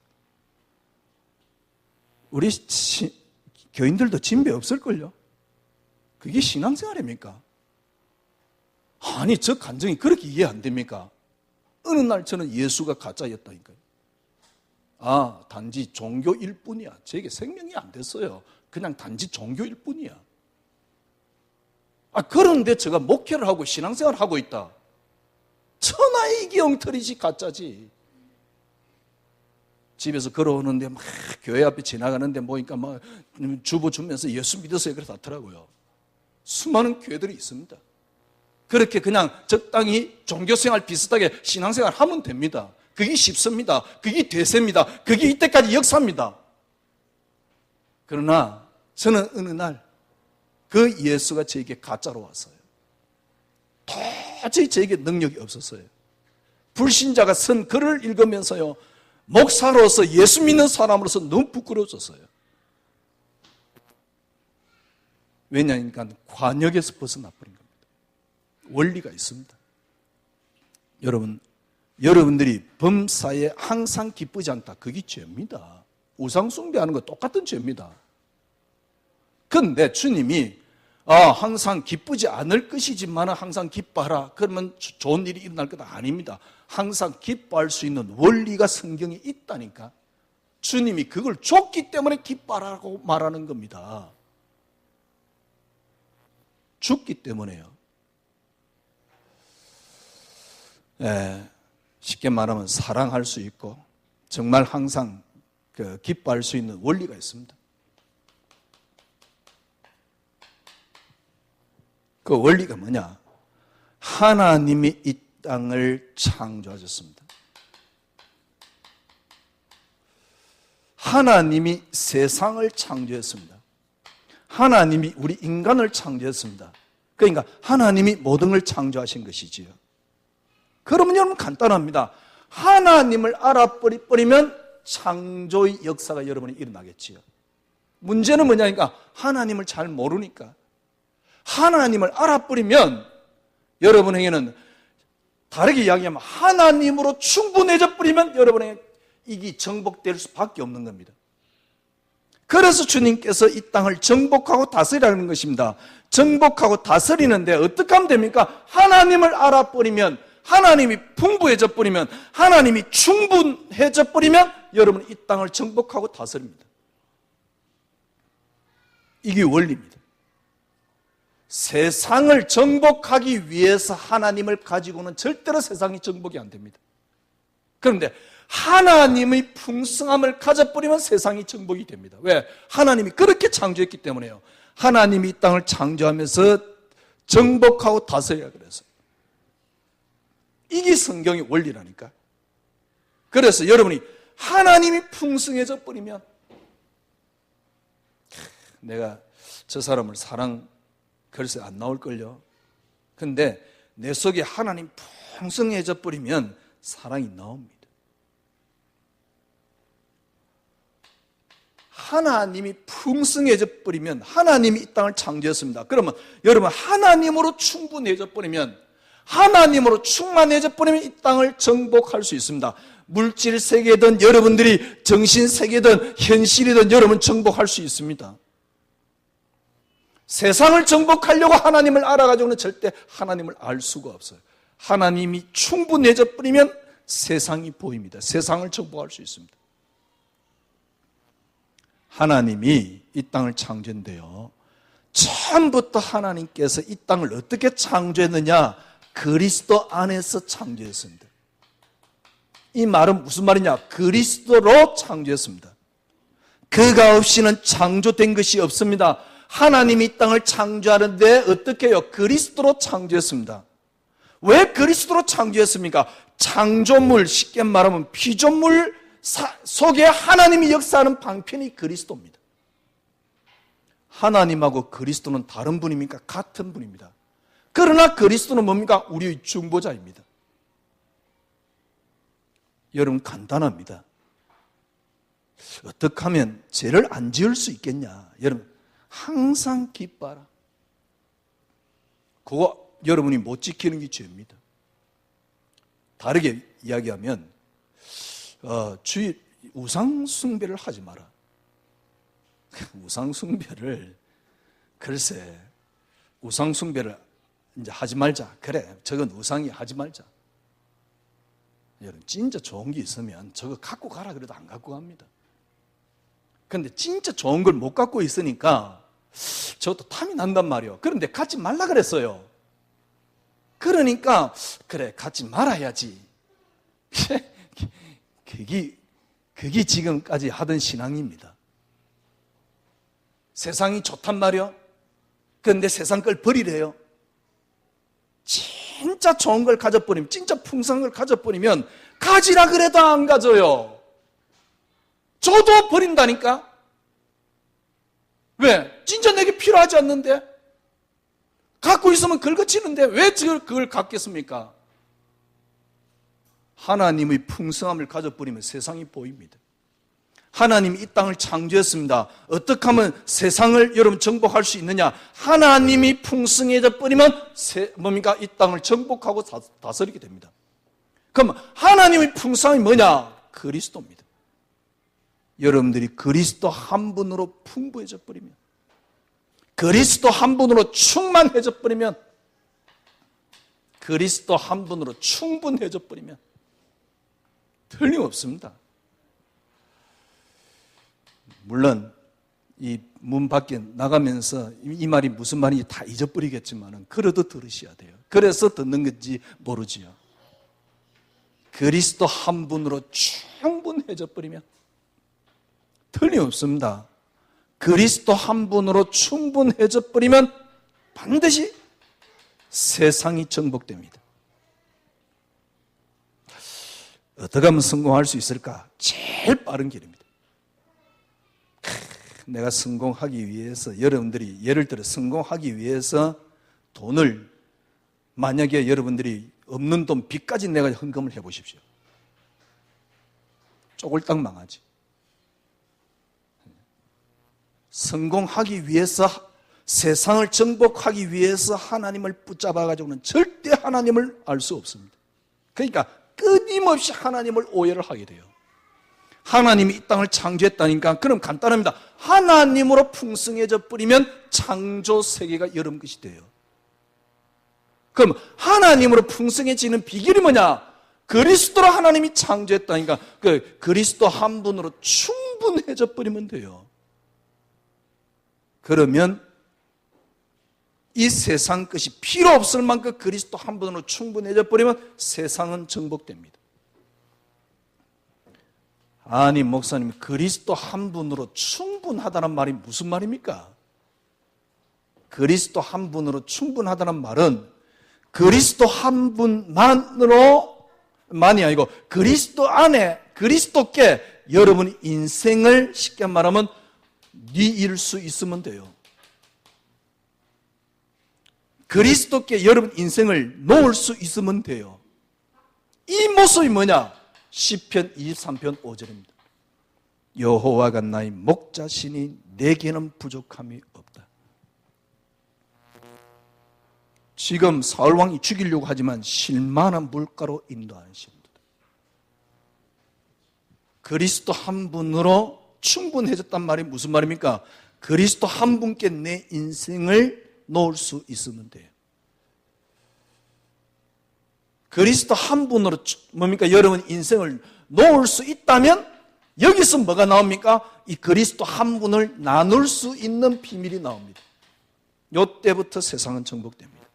우리 교인들도 진배 없을걸요? 그게 신앙생활입니까? 아니, 저 감정이 그렇게 이해 안 됩니까? 어느 날 저는 예수가 가짜였다니까요. 단지 종교일 뿐이야. 제게 생명이 안 됐어요. 그냥 단지 종교일 뿐이야. 그런데 제가 목회를 하고 신앙생활을 하고 있다. 천하의 이기영털이지 가짜지. 집에서 걸어오는데 막 교회 앞에 지나가는데 보니까 막 주보 주면서 예수 믿으세요 그래서 하더라고요. 수많은 교회들이 있습니다. 그렇게 그냥 적당히 종교생활 비슷하게 신앙생활 하면 됩니다. 그게 쉽습니다. 그게 대세입니다. 그게 이때까지 역사입니다. 그러나 저는 어느 날 그 예수가 저에게 가짜로 왔어요. 도저히 저에게 능력이 없었어요. 불신자가 쓴 글을 읽으면서요, 목사로서 예수 믿는 사람으로서 너무 부끄러워졌어요. 왜냐하니까 관역에서 벗어나버린 겁니다. 원리가 있습니다. 여러분들이 범사에 항상 기쁘지 않다. 그게 죄입니다. 우상 숭배하는 거 똑같은 죄입니다. 그런데 주님이 항상 기쁘지 않을 것이지만 항상 기뻐하라. 그러면 좋은 일이 일어날 것 아닙니다. 항상 기뻐할 수 있는 원리가 성경에 있다니까. 주님이 그걸 줬기 때문에 기뻐하라고 말하는 겁니다. 줬기 때문에요. 쉽게 말하면 사랑할 수 있고 정말 항상 기뻐할 수 있는 원리가 있습니다. 그 원리가 뭐냐? 하나님이 이 땅을 창조하셨습니다. 하나님이 세상을 창조했습니다. 하나님이 우리 인간을 창조했습니다. 그러니까 하나님이 모든 걸 창조하신 것이지요. 그러면 여러분 간단합니다. 하나님을 알아버리면 창조의 역사가 여러분이 일어나겠지요. 문제는 뭐냐니까 하나님을 잘 모르니까. 하나님을 알아버리면 여러분에게는 다르게 이야기하면 하나님으로 충분해져 버리면 여러분에게 이게 정복될 수밖에 없는 겁니다. 그래서 주님께서 이 땅을 정복하고 다스리라는 것입니다. 정복하고 다스리는데 어떻게 하면 됩니까? 하나님을 알아버리면, 하나님이 풍부해져 버리면, 하나님이 충분해져 버리면 여러분은 이 땅을 정복하고 다스립니다. 이게 원리입니다. 세상을 정복하기 위해서 하나님을 가지고는 절대로 세상이 정복이 안 됩니다. 그런데 하나님의 풍성함을 가져버리면 세상이 정복이 됩니다. 왜? 하나님이 그렇게 창조했기 때문에요. 하나님이 이 땅을 창조하면서 정복하고 다스려야 그래서. 이게 성경의 원리라니까. 그래서 여러분이 하나님이 풍성해져 버리면 내가 저 사람을 글쎄 안 나올걸요. 근데 내 속에 하나님 풍성해져 버리면 사랑이 나옵니다. 하나님이 풍성해져 버리면, 하나님이 이 땅을 창조했습니다. 그러면 여러분 하나님으로 충분해져 버리면, 하나님으로 충만해져 버리면 이 땅을 정복할 수 있습니다. 물질 세계든 여러분들이 정신 세계든 현실이든 여러분 정복할 수 있습니다. 세상을 정복하려고 하나님을 알아가지고는 절대 하나님을 알 수가 없어요. 하나님이 충분해져 버리면 세상이 보입니다. 세상을 정복할 수 있습니다. 하나님이 이 땅을 창조했는데요, 처음부터 하나님께서 이 땅을 어떻게 창조했느냐? 그리스도 안에서 창조했습니다. 이 말은 무슨 말이냐? 그리스도로 창조했습니다. 그가 없이는 창조된 것이 없습니다. 하나님이 이 땅을 창조하는데 어떻게 해요? 그리스도로 창조했습니다. 왜 그리스도로 창조했습니까? 창조물, 쉽게 말하면 피조물 속에 하나님이 역사하는 방편이 그리스도입니다. 하나님하고 그리스도는 다른 분입니까? 같은 분입니다. 그러나 그리스도는 뭡니까? 우리의 중보자입니다. 여러분 간단합니다. 어떻게 하면 죄를 안 지을 수 있겠냐? 여러분 항상 기뻐하라. 그거 여러분이 못 지키는 게 죄입니다. 다르게 이야기하면 우상 숭배를 하지 마라. 우상 숭배를 글쎄 우상 숭배를 이제 하지 말자. 그래, 저건 우상이 하지 말자. 여러분 진짜 좋은 게 있으면 저거 갖고 가라 그래도 안 갖고 갑니다. 그런데 진짜 좋은 걸 못 갖고 있으니까 저것도 탐이 난단 말이에요. 그런데 갖지 말라 그랬어요. 그러니까 그래 갖지 말아야지. 그게 지금까지 하던 신앙입니다. 세상이 좋단 말이요. 그런데 세상 걸 버리래요. 진짜 좋은 걸 가져버리면, 진짜 풍성한 걸 가져버리면 가지라 그래도 안 가져요. 저도 버린다니까. 왜? 진짜 내게 필요하지 않는데? 갖고 있으면 긁어치는데 왜 그걸 갖겠습니까? 하나님의 풍성함을 가져버리면 세상이 보입니다. 하나님이 이 땅을 창조했습니다. 어떻게 하면 세상을 여러분 정복할 수 있느냐? 하나님이 풍성해져 버리면 뭡니까? 이 땅을 정복하고 다스리게 됩니다. 그럼 하나님의 풍성함이 뭐냐? 그리스도입니다. 여러분들이 그리스도 한 분으로 풍부해져 버리면 그리스도 한 분으로 충만해져 버리면, 그리스도 한 분으로 충분해져 버리면 틀림없습니다. 물론 이 문 밖에 나가면서 이 말이 무슨 말인지 다 잊어버리겠지만 그래도 들으셔야 돼요. 그래서 듣는 건지 모르지요. 그리스도 한 분으로 충분해져 버리면 틀림없습니다. 그리스도 한 분으로 충분해져 버리면 반드시 세상이 정복됩니다. 어떻게 하면 성공할 수 있을까? 제일 빠른 길입니다. 내가 성공하기 위해서, 여러분들이 예를 들어 성공하기 위해서 돈을, 만약에 여러분들이 없는 돈 빚까지 내가 헌금을 해보십시오. 쪼글딱 망하지. 성공하기 위해서, 세상을 정복하기 위해서 하나님을 붙잡아가지고는 절대 하나님을 알 수 없습니다. 그러니까 끊임없이 하나님을 오해를 하게 돼요. 하나님이 이 땅을 창조했다니까, 그럼 간단합니다. 하나님으로 풍성해져 버리면 창조 세계가 여러분 것이 돼요. 그럼 하나님으로 풍성해지는 비결이 뭐냐? 그리스도로 하나님이 창조했다니까, 그 그리스도 한 분으로 충분해져 버리면 돼요. 그러면 이 세상 것이 필요 없을 만큼 그리스도 한 분으로 충분해져 버리면 세상은 정복됩니다. 아니 목사님, 그리스도 한 분으로 충분하다는 말이 무슨 말입니까? 그리스도 한 분으로 충분하다는 말은 그리스도 한 분만으로 만이 아니고 그리스도 안에, 그리스도께 여러분 인생을 쉽게 말하면 뉘일 수 있으면 돼요. 그리스도께 여러분 인생을 놓을 수 있으면 돼요. 이 모습이 뭐냐? 시편 23편 5절입니다. 여호와가 나의 목자시니 내게는 부족함이 없다. 지금 사울왕이 죽이려고 하지만 실만한 물가로 인도하십니다. 그리스도 한 분으로 충분해졌단 말이 무슨 말입니까? 그리스도 한 분께 내 인생을 놓을 수 있으면 돼요. 그리스도 한 분으로 뭡니까? 여러분 인생을 놓을 수 있다면 여기서 뭐가 나옵니까? 이 그리스도 한 분을 나눌 수 있는 비밀이 나옵니다. 이때부터 세상은 정복됩니다.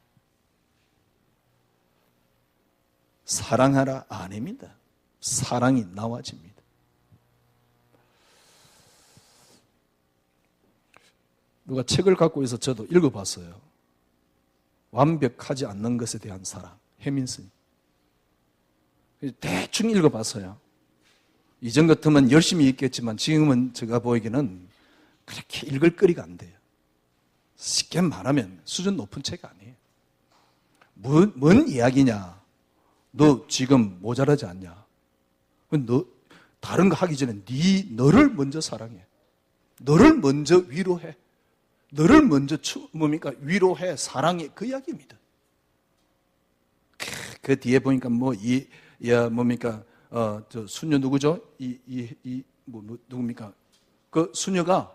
사랑하라 아닙니다. 사랑이 나와집니다. 누가 책을 갖고 있어 저도 읽어봤어요. 완벽하지 않는 것에 대한 사랑, 해민스님. 대충 읽어봤어요. 이전 같으면 열심히 읽겠지만 지금은 제가 보기에는 그렇게 읽을 거리가 안 돼요. 쉽게 말하면 수준 높은 책 아니에요. 뭔 이야기냐? 너 지금 모자라지 않냐? 너 다른 거 하기 전에 너를 먼저 사랑해. 너를 먼저 위로해. 너를 먼저 위로해, 사랑해. 그 이야기입니다. 그 뒤에 보니까 저 수녀 누구죠? 누굽니까? 그 수녀가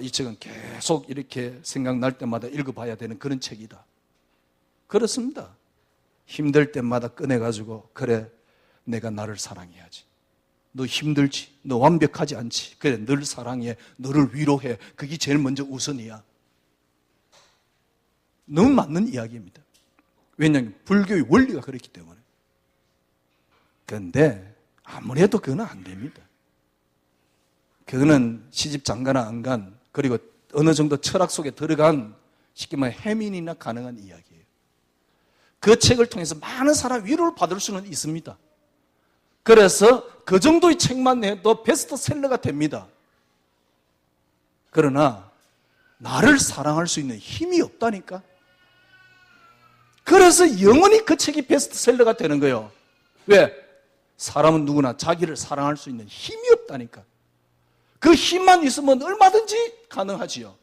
이 책은 계속 이렇게 생각날 때마다 읽어봐야 되는 그런 책이다. 그렇습니다. 힘들 때마다 꺼내가지고 그래, 내가 나를 사랑해야지. 너 힘들지? 너 완벽하지 않지? 그래, 늘 사랑해. 너를 위로해. 그게 제일 먼저 우선이야. 너무 맞는 이야기입니다. 왜냐하면 불교의 원리가 그렇기 때문에. 그런데 아무래도 그건 안 됩니다. 그거는 시집 장가나 안 간, 그리고 어느 정도 철학 속에 들어간 쉽게 말해 해민이나 가능한 이야기예요. 그 책을 통해서 많은 사람 위로를 받을 수는 있습니다. 그래서 그 정도의 책만 내도 베스트셀러가 됩니다. 그러나 나를 사랑할 수 있는 힘이 없다니까. 그래서 영원히 그 책이 베스트셀러가 되는 거예요. 왜? 사람은 누구나 자기를 사랑할 수 있는 힘이 없다니까. 그 힘만 있으면 얼마든지 가능하지요.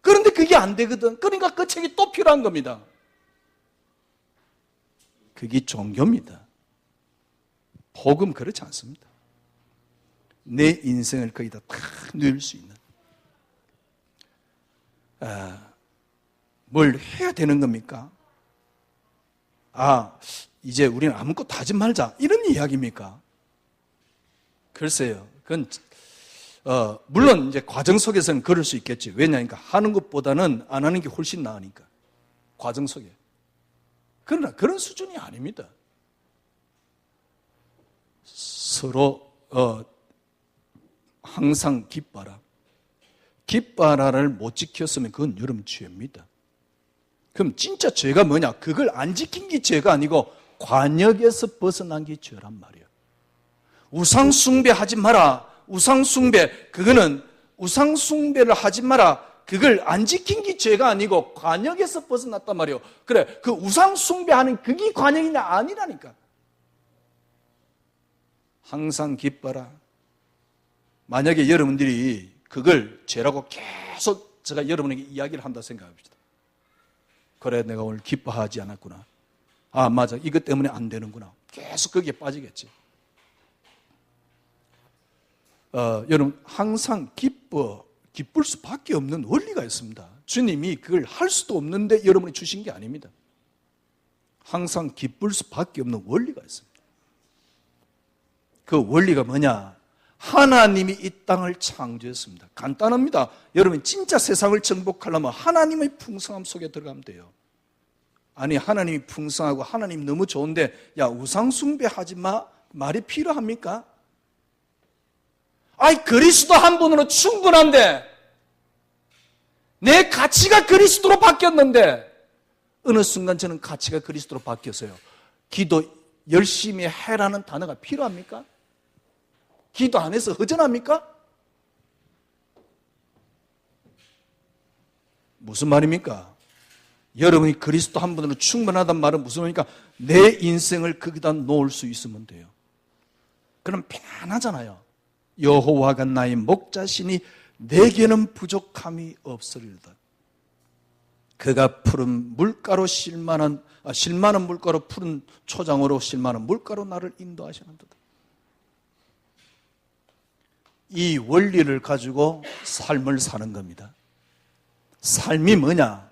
그런데 그게 안 되거든. 그러니까 그 책이 또 필요한 겁니다. 그게 종교입니다. 복음 그렇지 않습니다. 내 인생을 거기다 다 누일 수 있는. 뭘 해야 되는 겁니까? 이제 우리는 아무것도 하지 말자, 이런 이야기입니까? 글쎄요. 그건 물론 이제 과정 속에서는 그럴 수 있겠지. 왜냐니까 하는 것보다는 안 하는 게 훨씬 나으니까. 과정 속에. 그러나 그런 수준이 아닙니다. 서로 항상 기뻐라. 기뻐라를 못 지켰으면 그건 여러분 죄입니다. 그럼 진짜 죄가 뭐냐? 그걸 안 지킨 게 죄가 아니고 관역에서 벗어난 게 죄란 말이에요. 우상 숭배하지 마라. 우상 숭배, 그거는 우상 숭배를 하지 마라. 그걸 안 지킨 게 죄가 아니고 관역에서 벗어났단 말이에요. 그래, 그 우상 숭배하는 그게 관역이냐? 아니라니까. 항상 기뻐라. 만약에 여러분들이 그걸 죄라고 계속 제가 여러분에게 이야기를 한다 생각합시다. 그래, 내가 오늘 기뻐하지 않았구나. 맞아, 이것 때문에 안 되는구나. 계속 거기에 빠지겠지. 여러분, 항상 기쁠 수밖에 없는 원리가 있습니다. 주님이 그걸 할 수도 없는데 여러분이 주신 게 아닙니다. 항상 기쁠 수밖에 없는 원리가 있습니다. 그 원리가 뭐냐? 하나님이 이 땅을 창조했습니다. 간단합니다. 여러분, 진짜 세상을 정복하려면 하나님의 풍성함 속에 들어가면 돼요. 아니, 하나님이 풍성하고 하나님 너무 좋은데 야, 우상 숭배하지 마 말이 필요합니까? 그리스도 한 분으로 충분한데 내 가치가 그리스도로 바뀌었는데 어느 순간 저는 가치가 그리스도로 바뀌었어요. 기도 열심히 해라는 단어가 필요합니까? 기도 안 해서 허전합니까? 무슨 말입니까? 여러분이 그리스도 한 분으로 충분하단 말은 무슨 말입니까? 내 인생을 거기다 놓을 수 있으면 돼요. 그럼 편안하잖아요. 여호와가 나의 목자시니 내게는 부족함이 없으리로다. 그가 푸른 물가로 실만한 물가로 푸른 초장으로 실만한 물가로 나를 인도하시는도다. 이 원리를 가지고 삶을 사는 겁니다. 삶이 뭐냐?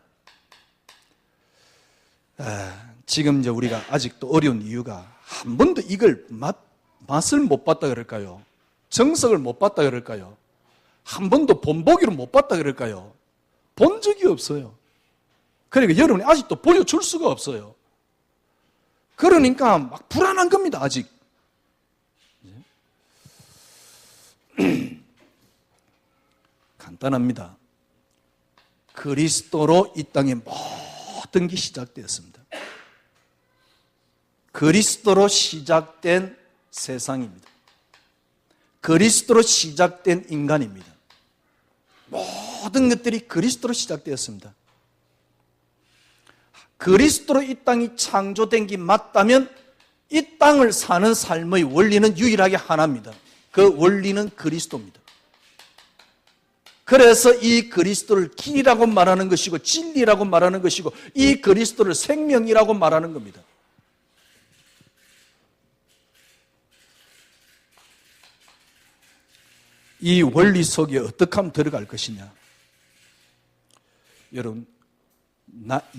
지금 이제 우리가 아직도 어려운 이유가 한 번도 이걸 맛을 못 봤다 그럴까요? 정석을 못 봤다 그럴까요? 한 번도 본보기를 못 봤다 그럴까요? 본 적이 없어요. 그러니까 여러분이 아직도 보여줄 수가 없어요. 그러니까 막 불안한 겁니다, 아직. 간단합니다. 그리스도로 이 땅의 모든 게 시작되었습니다. 그리스도로 시작된 세상입니다. 그리스도로 시작된 인간입니다. 모든 것들이 그리스도로 시작되었습니다. 그리스도로 이 땅이 창조된 게 맞다면 이 땅을 사는 삶의 원리는 유일하게 하나입니다. 그 원리는 그리스도입니다. 그래서 이 그리스도를 길이라고 말하는 것이고 진리라고 말하는 것이고 이 그리스도를 생명이라고 말하는 겁니다. 이 원리 속에 어떻게 하면 들어갈 것이냐?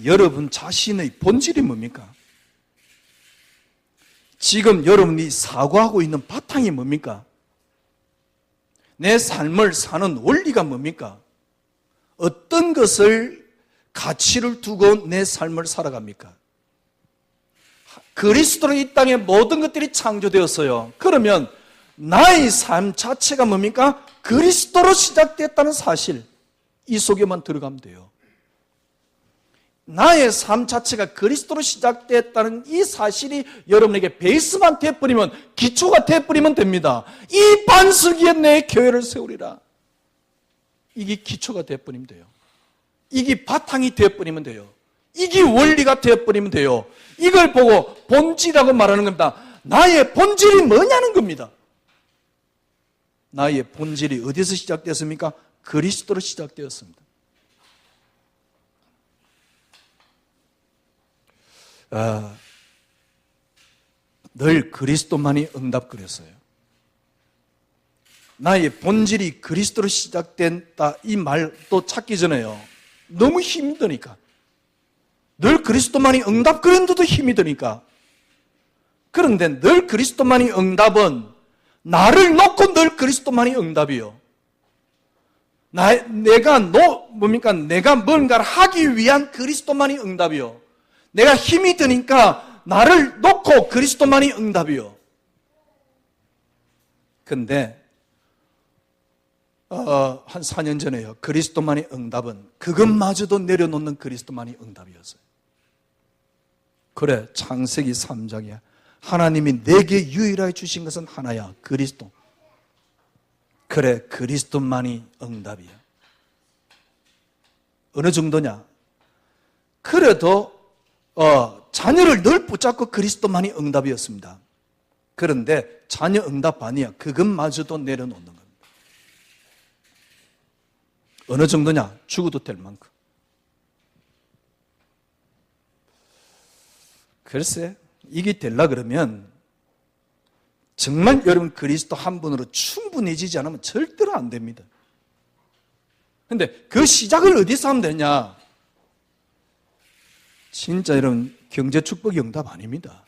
여러분 자신의 본질이 뭡니까? 지금 여러분이 사고하고 있는 바탕이 뭡니까? 내 삶을 사는 원리가 뭡니까? 어떤 것을 가치를 두고 내 삶을 살아갑니까? 그리스도로 이 땅에 모든 것들이 창조되었어요. 그러면 나의 삶 자체가 뭡니까? 그리스도로 시작됐다는 사실, 이 속에만 들어가면 돼요. 나의 삶 자체가 그리스도로 시작됐다는 이 사실이 여러분에게 베이스만 돼버리면, 기초가 돼버리면 됩니다. 이 반석 위에 내 교회를 세우리라. 이게 기초가 돼버리면 돼요. 이게 바탕이 돼버리면 돼요. 이게 원리가 돼버리면 돼요. 이걸 보고 본질이라고 말하는 겁니다. 나의 본질이 뭐냐는 겁니다. 나의 본질이 어디서 시작되었습니까? 그리스도로 시작되었습니다. 늘 그리스도만이 응답그렸어요. 나의 본질이 그리스도로 시작된다 이 말도 찾기 전에요. 너무 힘이 드니까. 늘 그리스도만이 응답 그런데도 힘이 드니까. 그런데 늘 그리스도만이 응답은 나를 놓고 늘 그리스도만이 응답이요. 내가 뭔가를 하기 위한 그리스도만이 응답이요. 내가 힘이 드니까 나를 놓고 그리스도만이 응답이요. 근데 한 4년 전에요. 그리스도만이 응답은 그것마저도 내려놓는 그리스도만이 응답이었어요. 그래, 창세기 3장이야. 하나님이 내게 유일하게 주신 것은 하나야, 그리스도. 그래, 그리스도만이 응답이야. 어느 정도냐? 그래도 자녀를 늘 붙잡고 그리스도만이 응답이었습니다. 그런데 자녀 응답 아니야. 그것마저도 내려놓는 겁니다. 어느 정도냐? 죽어도 될 만큼. 글쎄, 이게 되려 그러면 정말 여러분 그리스도 한 분으로 충분해지지 않으면 절대로 안 됩니다. 그런데 그 시작을 어디서 하면 되냐? 진짜 여러분 경제 축복이 응답 아닙니다.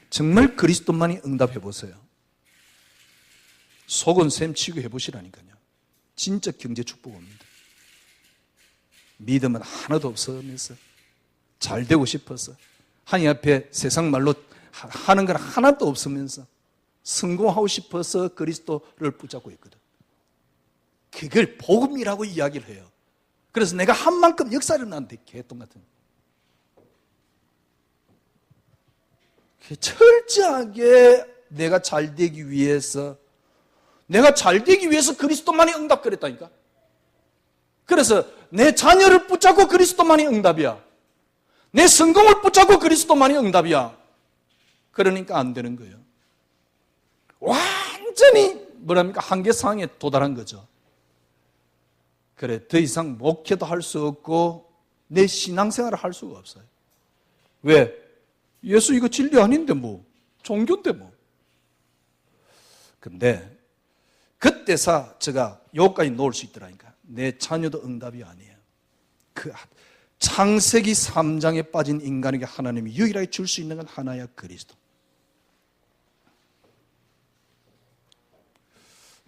정말 그리스도만이 응답해 보세요. 속은 셈 치고 해보시라니까요. 진짜 경제 축복 옵니다. 믿음은 하나도 없으면서 잘 되고 싶어서 하나님 앞에 세상 말로 하는 건 하나도 없으면서 성공하고 싶어서 그리스도를 붙잡고 있거든. 그걸 복음이라고 이야기를 해요. 그래서 내가 한 만큼 역사를 일어났는데 개똥 같은. 철저하게 내가 잘 되기 위해서 그리스도만이 응답 그랬다니까. 그래서 내 자녀를 붙잡고 그리스도만이 응답이야. 내 성공을 붙잡고 그리스도만이 응답이야. 그러니까 안 되는 거예요. 완전히 한계상에 도달한 거죠. 그래, 더 이상 목회도 할 수 없고 내 신앙생활을 할 수가 없어요. 왜? 예수 이거 진리 아닌데 뭐, 종교인데 뭐. 근데 그때서 제가 여기까지 놓을 수 있더라니까. 내 자녀도 응답이 아니에요. 그 창세기 3장에 빠진 인간에게 하나님이 유일하게 줄 수 있는 건 하나야, 그리스도.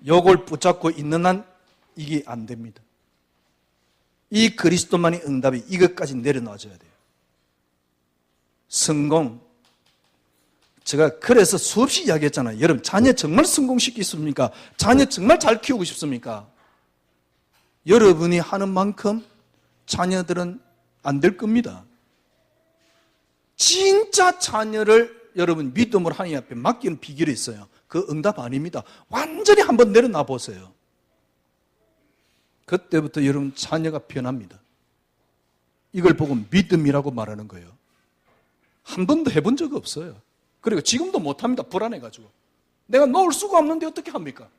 요걸 붙잡고 있는 한 이게 안 됩니다. 이 그리스도만이 응답이 이것까지 내려놔줘야 돼요. 성공. 제가 그래서 수없이 이야기했잖아요. 여러분, 자녀 정말 성공시키십니까? 자녀 정말 잘 키우고 싶습니까? 여러분이 하는 만큼 자녀들은 안 될 겁니다. 진짜 자녀를 여러분 믿음으로 하나님 앞에 맡기는 비결이 있어요. 그 응답 아닙니다. 완전히 한번 내려놔 보세요. 그때부터 여러분 자녀가 변합니다. 이걸 보고 믿음이라고 말하는 거예요. 한 번도 해본 적 없어요. 그리고 지금도 못합니다. 불안해가지고. 내가 놓을 수가 없는데 어떻게 합니까?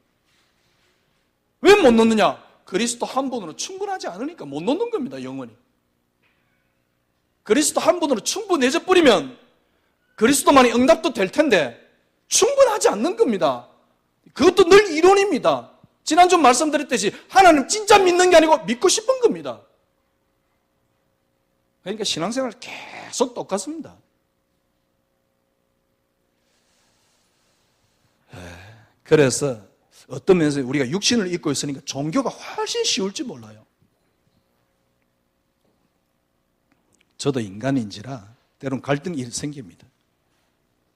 왜 못 놓느냐? 그리스도 한 분으로 충분하지 않으니까 못 놓는 겁니다. 영원히. 그리스도 한 분으로 충분해져 버리면 그리스도만이 응답도 될 텐데 충분하지 않는 겁니다. 그것도 늘 이론입니다. 지난주 말씀드렸듯이 하나님 진짜 믿는 게 아니고 믿고 싶은 겁니다. 그러니까 신앙생활 계속 똑같습니다. 그래서 어떤 면에서 우리가 육신을 입고 있으니까 종교가 훨씬 쉬울지 몰라요. 저도 인간인지라 때론 갈등이 생깁니다.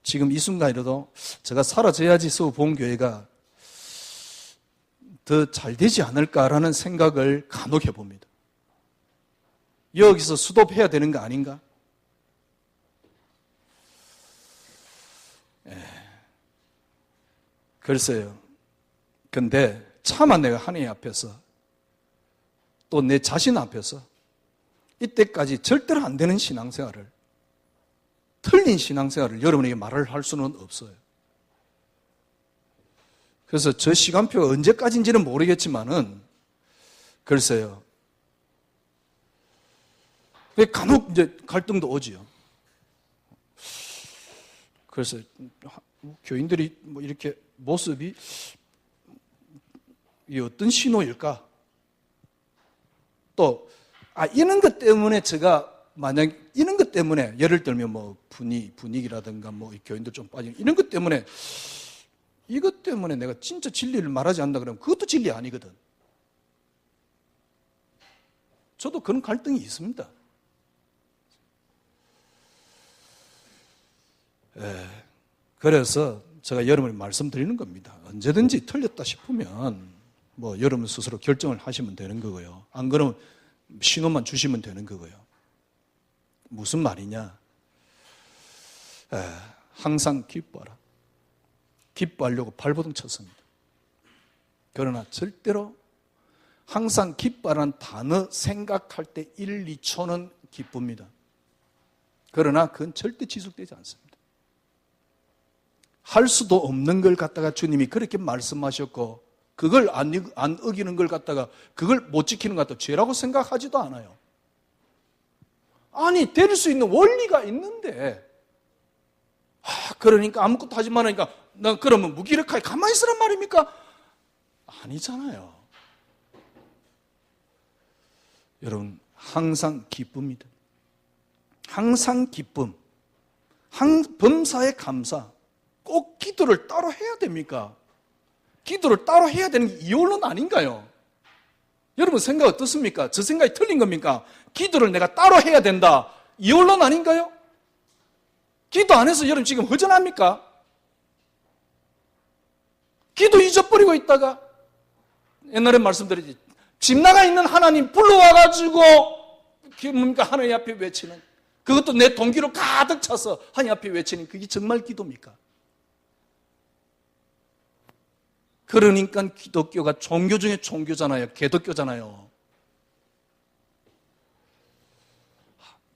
지금 이 순간이라도 제가 사라져야지 본 교회가 더 잘 되지 않을까라는 생각을 간혹 해봅니다. 여기서 스톱해야 되는 거 아닌가? 글쎄요. 근데 차마 내가 하나님 앞에서 또 내 자신 앞에서 이때까지 절대로 안 되는 신앙생활을, 틀린 신앙생활을 여러분에게 말을 할 수는 없어요. 그래서 저 시간표가 언제까지인지는 모르겠지만은 글쎄요. 간혹 이제 갈등도 오지요. 그래서 교인들이 뭐 이렇게 모습이 이 어떤 신호일까? 또 이런 것 때문에 제가 만약 이런 것 때문에 예를 들면 뭐 분위기라든가 뭐 교인들 좀 빠지는 이런 것 때문에 이것 때문에 내가 진짜 진리를 말하지 않는다 그러면 그것도 진리 아니거든. 저도 그런 갈등이 있습니다. 그래서 제가 여러분이 말씀드리는 겁니다. 언제든지 틀렸다 싶으면 뭐 여러분 스스로 결정을 하시면 되는 거고요. 안 그러면 신호만 주시면 되는 거고요. 무슨 말이냐? 항상 기뻐하라. 기뻐하려고 발버둥 쳤습니다. 그러나 절대로 항상 기뻐하라는 단어 생각할 때 1, 2초는 기쁩니다. 그러나 그건 절대 지속되지 않습니다. 할 수도 없는 걸 갖다가 주님이 그렇게 말씀하셨고 그걸 안 어기는 걸 갖다가 그걸 못 지키는 것 갖다가 죄라고 생각하지도 않아요. 아니 될 수 있는 원리가 있는데 그러니까 아무것도 하지 말라니까 나 그러면 무기력하게 가만히 있으란 말입니까? 아니잖아요. 여러분 항상 기쁩니다. 항상 기쁨, 범사에 감사. 꼭 기도를 따로 해야 됩니까? 기도를 따로 해야 되는 게 이혼론 아닌가요? 여러분 생각 어떻습니까? 저 생각이 틀린 겁니까? 기도를 내가 따로 해야 된다. 이혼론 아닌가요? 기도 안 해서 여러분 지금 허전합니까? 기도 잊어버리고 있다가 옛날에 말씀드렸지. 집 나가 있는 하나님 불러와가지고 뭡니까? 하나님 앞에 외치는 그것도 내 동기로 가득 차서 하나님 앞에 외치는 그게 정말 기도입니까? 그러니까 기독교가 종교 중에 종교잖아요. 개독교잖아요.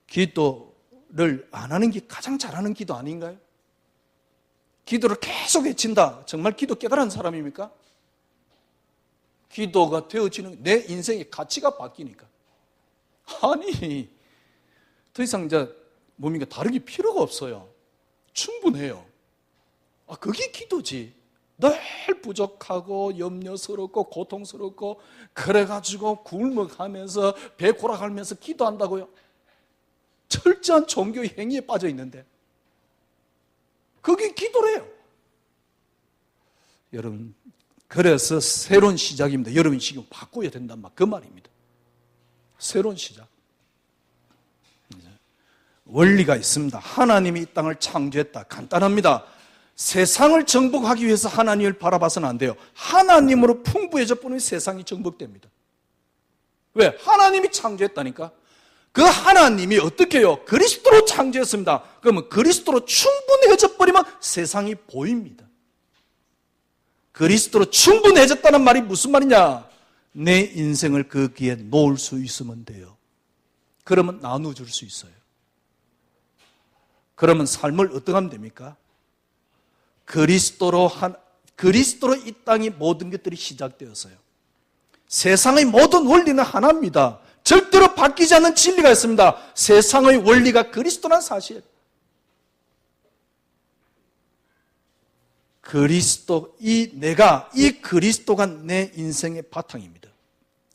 기도를 안 하는 게 가장 잘하는 기도 아닌가요? 기도를 계속 외친다. 정말 기도 깨달은 사람입니까? 기도가 되어지는 내 인생의 가치가 바뀌니까. 아니, 더 이상 이제 뭡니까? 다르게 필요가 없어요. 충분해요. 그게 기도지. 늘 부족하고 염려스럽고 고통스럽고 그래가지고 굶어가면서 배 골아가면서 기도한다고요? 철저한 종교의 행위에 빠져 있는데 그게 기도래요. 여러분 그래서 새로운 시작입니다. 여러분이 지금 바꿔야 된단 말, 그 말입니다. 새로운 시작. 원리가 있습니다. 하나님이 이 땅을 창조했다. 간단합니다. 세상을 정복하기 위해서 하나님을 바라봐서는 안 돼요. 하나님으로 풍부해져 뿐이 세상이 정복됩니다. 왜? 하나님이 창조했다니까. 그 하나님이 어떻게 해요? 그리스도로 창조했습니다. 그러면 그리스도로 충분해져 버리면 세상이 보입니다. 그리스도로 충분해졌다는 말이 무슨 말이냐? 내 인생을 거기에 놓을 수 있으면 돼요. 그러면 나눠줄 수 있어요. 그러면 삶을 어떻게 하면 됩니까? 그리스도로 이 땅의 모든 것들이 시작되었어요. 세상의 모든 원리는 하나입니다. 절대로 바뀌지 않는 진리가 있습니다. 세상의 원리가 그리스도란 사실. 이 그리스도가 내 인생의 바탕입니다.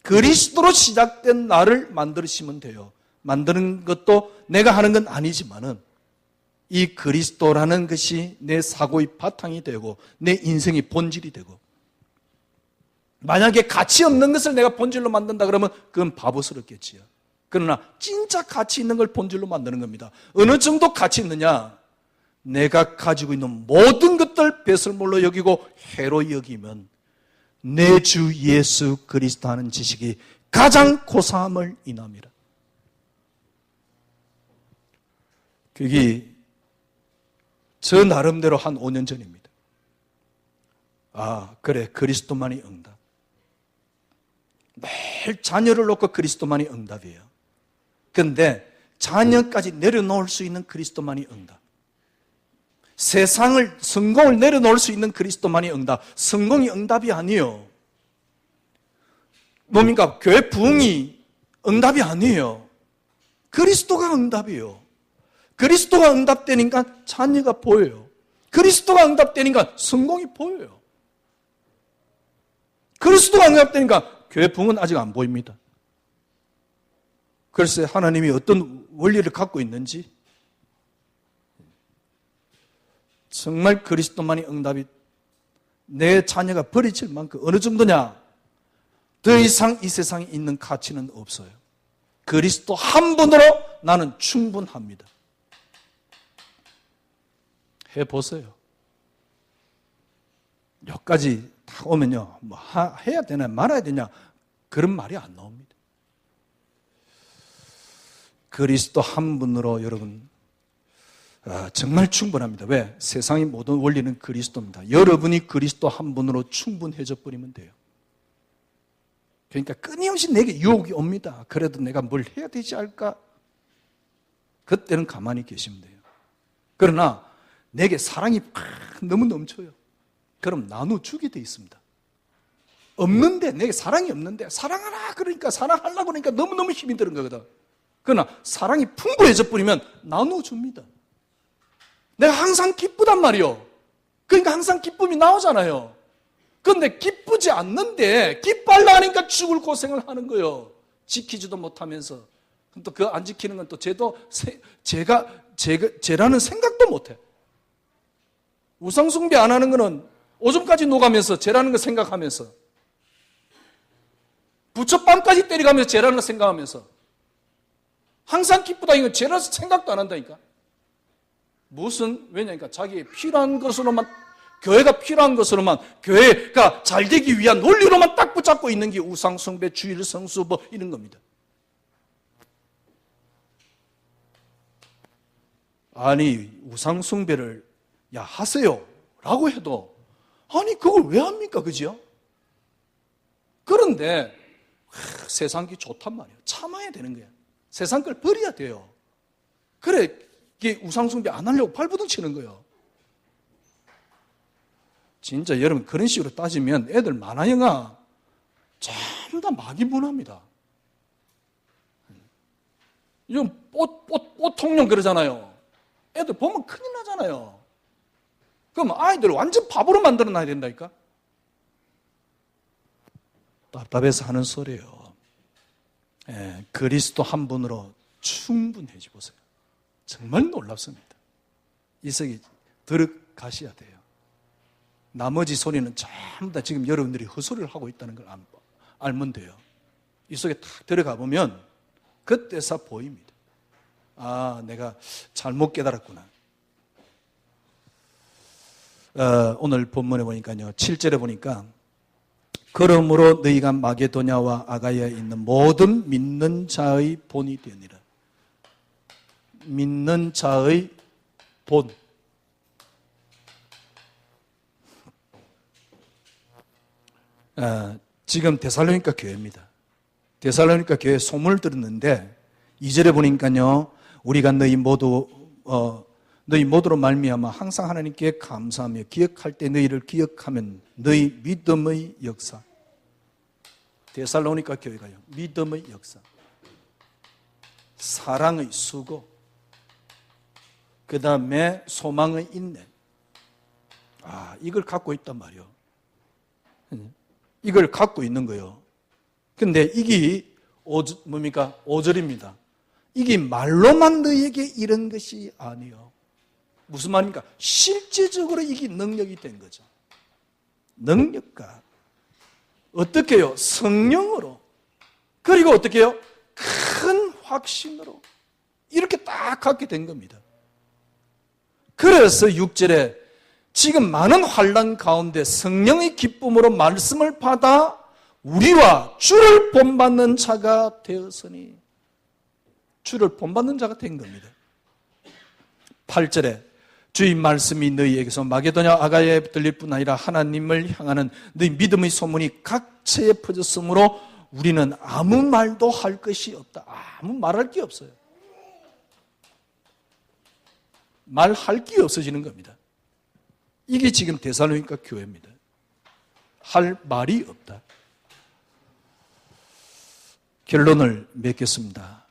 그리스도로 시작된 나를 만드시면 돼요. 만드는 것도 내가 하는 건 아니지만은 이 그리스도라는 것이 내 사고의 바탕이 되고 내 인생의 본질이 되고 만약에 가치 없는 것을 내가 본질로 만든다 그러면 그건 바보스럽겠지요. 그러나 진짜 가치 있는 걸 본질로 만드는 겁니다. 어느 정도 가치 있느냐? 내가 가지고 있는 모든 것들 배설물로 여기고 해로 여기면 내 주 예수 그리스도 하는 지식이 가장 고사함을 인합니다. 그게 저 나름대로 한 5년 전입니다. 그래 그리스도만이 응답. 매일 자녀를 놓고 그리스도만이 응답이에요. 그런데 자녀까지 내려놓을 수 있는 그리스도만이 응답. 세상을, 성공을 내려놓을 수 있는 그리스도만이 응답. 성공이 응답이 아니에요. 뭡니까? 교회 부흥이 응답이 아니에요. 그리스도가 응답이에요. 그리스도가 응답되니까 자녀가 보여요. 그리스도가 응답되니까 성공이 보여요. 그리스도가 응답되니까 교회 부흥은 아직 안 보입니다. 글쎄 하나님이 어떤 원리를 갖고 있는지 정말 그리스도만이 응답이 내 자녀가 버리질 만큼 어느 정도냐? 더 이상 이 세상에 있는 가치는 없어요. 그리스도 한 분으로 나는 충분합니다. 해보세요. 여기까지 다 오면요, 뭐 해야 되나 말아야 되냐 그런 말이 안 나옵니다. 그리스도 한 분으로 여러분 정말 충분합니다. 왜? 세상의 모든 원리는 그리스도입니다. 여러분이 그리스도 한 분으로 충분해져 버리면 돼요. 그러니까 끊임없이 내게 유혹이 옵니다. 그래도 내가 뭘 해야 되지 않을까? 그때는 가만히 계시면 돼요. 그러나 내게 사랑이 너무 넘쳐요. 그럼 나눠주게 돼 있습니다. 없는데, 내게 사랑이 없는데 사랑하라 그러니까, 사랑하려고 그러니까 너무너무 힘이 드는 거거든. 그러나 사랑이 풍부해져 버리면 나눠줍니다. 내가 항상 기쁘단 말이요. 그러니까 항상 기쁨이 나오잖아요. 그런데 기쁘지 않는데 기뻐하려 하니까 죽을 고생을 하는 거예요. 지키지도 못하면서. 또 그 안 지키는 건 또 제라는 생각도 못해. 우상숭배 안 하는 거는 오줌까지 녹아면서 죄라는 거 생각하면서, 부처뺨까지 때려가면서 죄라는 거 생각하면서, 항상 기쁘다 이건 죄라서 생각도 안 한다니까. 왜냐니까 자기의 필요한 것으로만, 교회가 필요한 것으로만, 교회가 잘 되기 위한 논리로만 딱 붙잡고 있는 게 우상숭배, 주일 성수 뭐 이런 겁니다. 아니 우상숭배를 하세요 라고 해도 아니 그걸 왜 합니까? 그죠? 그런데 세상이 좋단 말이에요. 참아야 되는 거야. 세상 걸 버려야 돼요. 그래 이게 우상숭배 안 하려고 발버둥 치는 거예요. 진짜 여러분 그런 식으로 따지면 애들 만화영화 전부 다 마귀문화입니다. 이건 뽀통령 그러잖아요. 애들 보면 큰일 나잖아요. 그럼 아이들 완전 바보로 만들어놔야 된다니까. 답답해서 하는 소리예요. 그리스도 한 분으로 충분해지 보세요. 정말 놀랍습니다. 이석이 들어가셔야 돼요. 나머지 소리는 전부 다 지금 여러분들이 헛소리를 하고 있다는 걸 알면 돼요. 이 속에 탁 들어가 보면 그때서 보입니다. 아, 내가 잘못 깨달았구나. 오늘 본문에 보니까요, 7절에 보니까 그러므로 너희가 마게도냐와 아가야에 있는 모든 믿는 자의 본이 되니라. 믿는 자의 본. 지금 데살로니가 교회입니다. 데살로니가 교회 소문을 들었는데 2절에 보니까요, 우리가 너희 모두로 말미암아 항상 하나님께 감사하며 기억할 때 너희를 기억하면 너희 믿음의 역사. 데살로니가 교회가요, 믿음의 역사, 사랑의 수고, 그 다음에 소망의 인내. 이걸 갖고 있단 말이에요. 이걸 갖고 있는 거예요. 근데 이게 5절입니다. 이게 말로만 너희에게 이런 것이 아니요. 무슨 말입니까? 실제적으로 이게 능력이 된 거죠. 능력과 어떻게 해요? 성령으로, 그리고 어떻게 해요? 큰 확신으로 이렇게 딱 갖게 된 겁니다. 그래서 6절에 지금 많은 환난 가운데 성령의 기쁨으로 말씀을 받아 우리와 주를 본받는 자가 되었으니, 주를 본받는 자가 된 겁니다. 8절에 주의 말씀이 너희에게서 마게도냐 아가야에 들릴 뿐 아니라 하나님을 향하는 너희 믿음의 소문이 각처에 퍼졌으므로 우리는 아무 말도 할 것이 없다. 아무 말할 게 없어요. 말할 게 없어지는 겁니다. 이게 지금 데살로니가 교회입니다. 할 말이 없다. 결론을 맺겠습니다.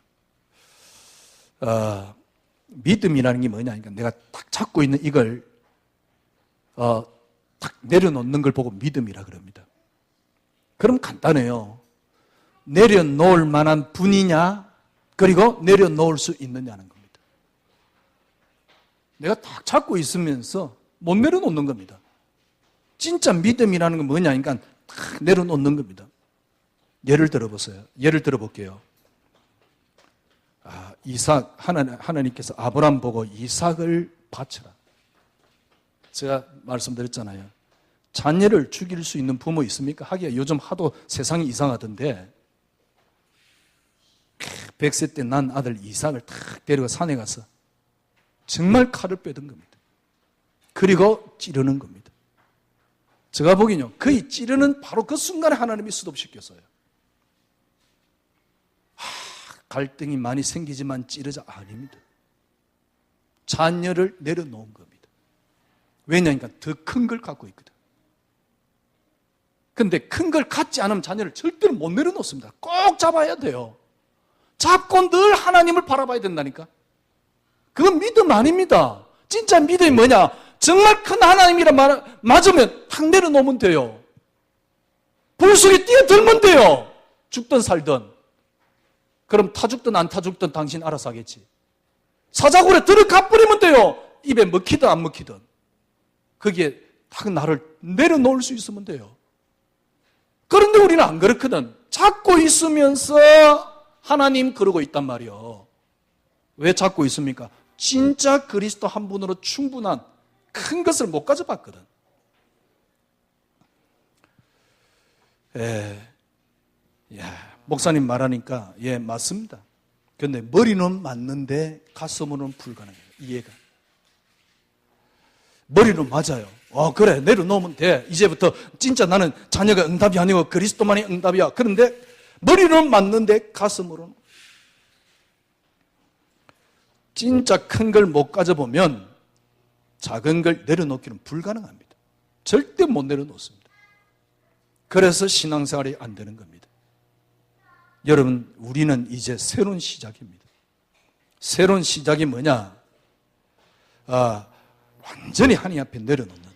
믿음이라는 게 뭐냐니까, 내가 딱 잡고 있는 이걸 딱 내려놓는 걸 보고 믿음이라 그럽니다. 그럼 간단해요. 내려놓을 만한 분이냐, 그리고 내려놓을 수 있느냐는 겁니다. 내가 딱 잡고 있으면서 못 내려놓는 겁니다. 진짜 믿음이라는 건 뭐냐 하니까 딱 내려놓는 겁니다. 예를 들어보세요. 예를 들어볼게요. 이삭, 하나님께서 아브람 보고 이삭을 바쳐라. 제가 말씀드렸잖아요. 자녀를 죽일 수 있는 부모 있습니까? 하기야 요즘 하도 세상이 이상하던데 100세 때 난 아들 이삭을 탁 데리고 산에 가서 정말 칼을 빼든 겁니다. 그리고 찌르는 겁니다. 제가 보기엔요, 거의 찌르는 바로 그 순간에 하나님이 스톱시켰어요. 갈등이 많이 생기지만 찌르자. 아닙니다. 자녀를 내려놓은 겁니다. 왜냐니까 더 큰 걸 갖고 있거든. 근데 큰 걸 갖지 않으면 자녀를 절대로 못 내려놓습니다. 꼭 잡아야 돼요. 잡고 늘 하나님을 바라봐야 된다니까. 그건 믿음 아닙니다. 진짜 믿음이 뭐냐? 정말 큰 하나님이라 맞으면 탁 내려놓으면 돼요. 불 속에 뛰어들면 돼요. 죽든 살든. 그럼 타 죽든 안 타 죽든 당신 알아서 하겠지. 사자굴에 들어가 버리면 돼요. 입에 먹히든 안 먹히든. 거기에 탁 나를 내려놓을 수 있으면 돼요. 그런데 우리는 안 그렇거든. 잡고 있으면서 하나님 그러고 있단 말이요. 왜 잡고 있습니까? 진짜 그리스도 한 분으로 충분한 큰 것을 못 가져봤거든. 목사님 말하니까 맞습니다. 그런데 머리는 맞는데 가슴으로는 불가능해요. 이해가. 머리는 맞아요. 그래 내려놓으면 돼. 이제부터 진짜 나는 자녀가 응답이 아니고 그리스도만이 응답이야. 그런데 머리는 맞는데 가슴으로는 진짜 큰 걸 못 가져보면 작은 걸 내려놓기는 불가능합니다. 절대 못 내려놓습니다. 그래서 신앙생활이 안 되는 겁니다. 여러분, 우리는 이제 새로운 시작입니다. 새로운 시작이 뭐냐? 완전히 하나님 앞에 내려놓는.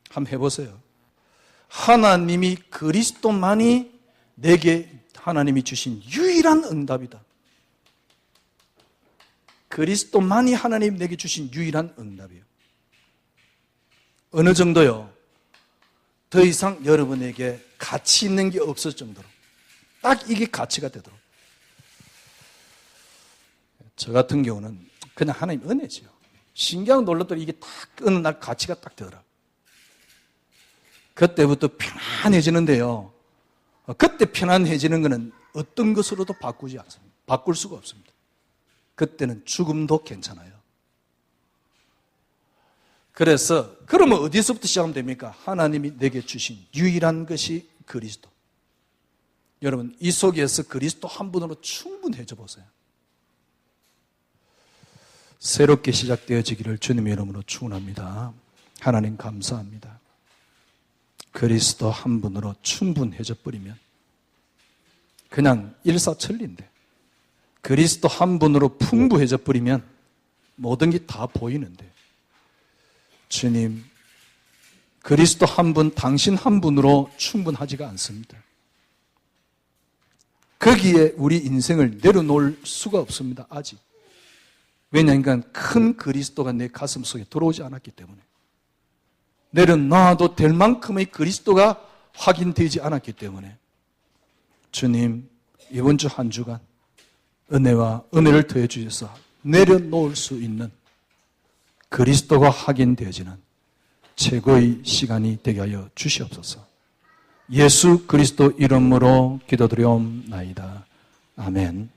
한번 해보세요. 하나님이 그리스도만이 내게 하나님이 주신 유일한 응답이다. 그리스도만이 하나님 내게 주신 유일한 응답이에요. 어느 정도요? 더 이상 여러분에게 가치 있는 게 없을 정도로 딱 이게 가치가 되도록. 저 같은 경우는 그냥 하나님 은혜지요. 신기하고 놀랐더니 이게 딱 어느 날 가치가 딱 되더라. 그때부터 편안해지는데요. 그때 편안해지는 것은 어떤 것으로도 바꾸지 않습니다. 바꿀 수가 없습니다. 그때는 죽음도 괜찮아요. 그래서 그러면 어디서부터 시작하면 됩니까? 하나님이 내게 주신 유일한 것이 그리스도. 여러분, 이 속에서 그리스도 한 분으로 충분해져 보세요. 새롭게 시작되어지기를 주님의 이름으로 축원합니다. 하나님 감사합니다. 그리스도 한 분으로 충분해져 버리면 그냥 일사천리인데, 그리스도 한 분으로 풍부해져 버리면 모든 게 다 보이는데, 주님, 그리스도 한 분, 당신 한 분으로 충분하지가 않습니다. 거기에 우리 인생을 내려놓을 수가 없습니다. 아직. 왜냐하면 큰 그리스도가 내 가슴 속에 들어오지 않았기 때문에. 내려놔도 될 만큼의 그리스도가 확인되지 않았기 때문에. 주님, 이번 주 한 주간 은혜와 은혜를 더해 주셔서 내려놓을 수 있는 그리스도가 확인되어지는 최고의 시간이 되게 하여 주시옵소서. 예수 그리스도 이름으로 기도드리옵나이다. 아멘.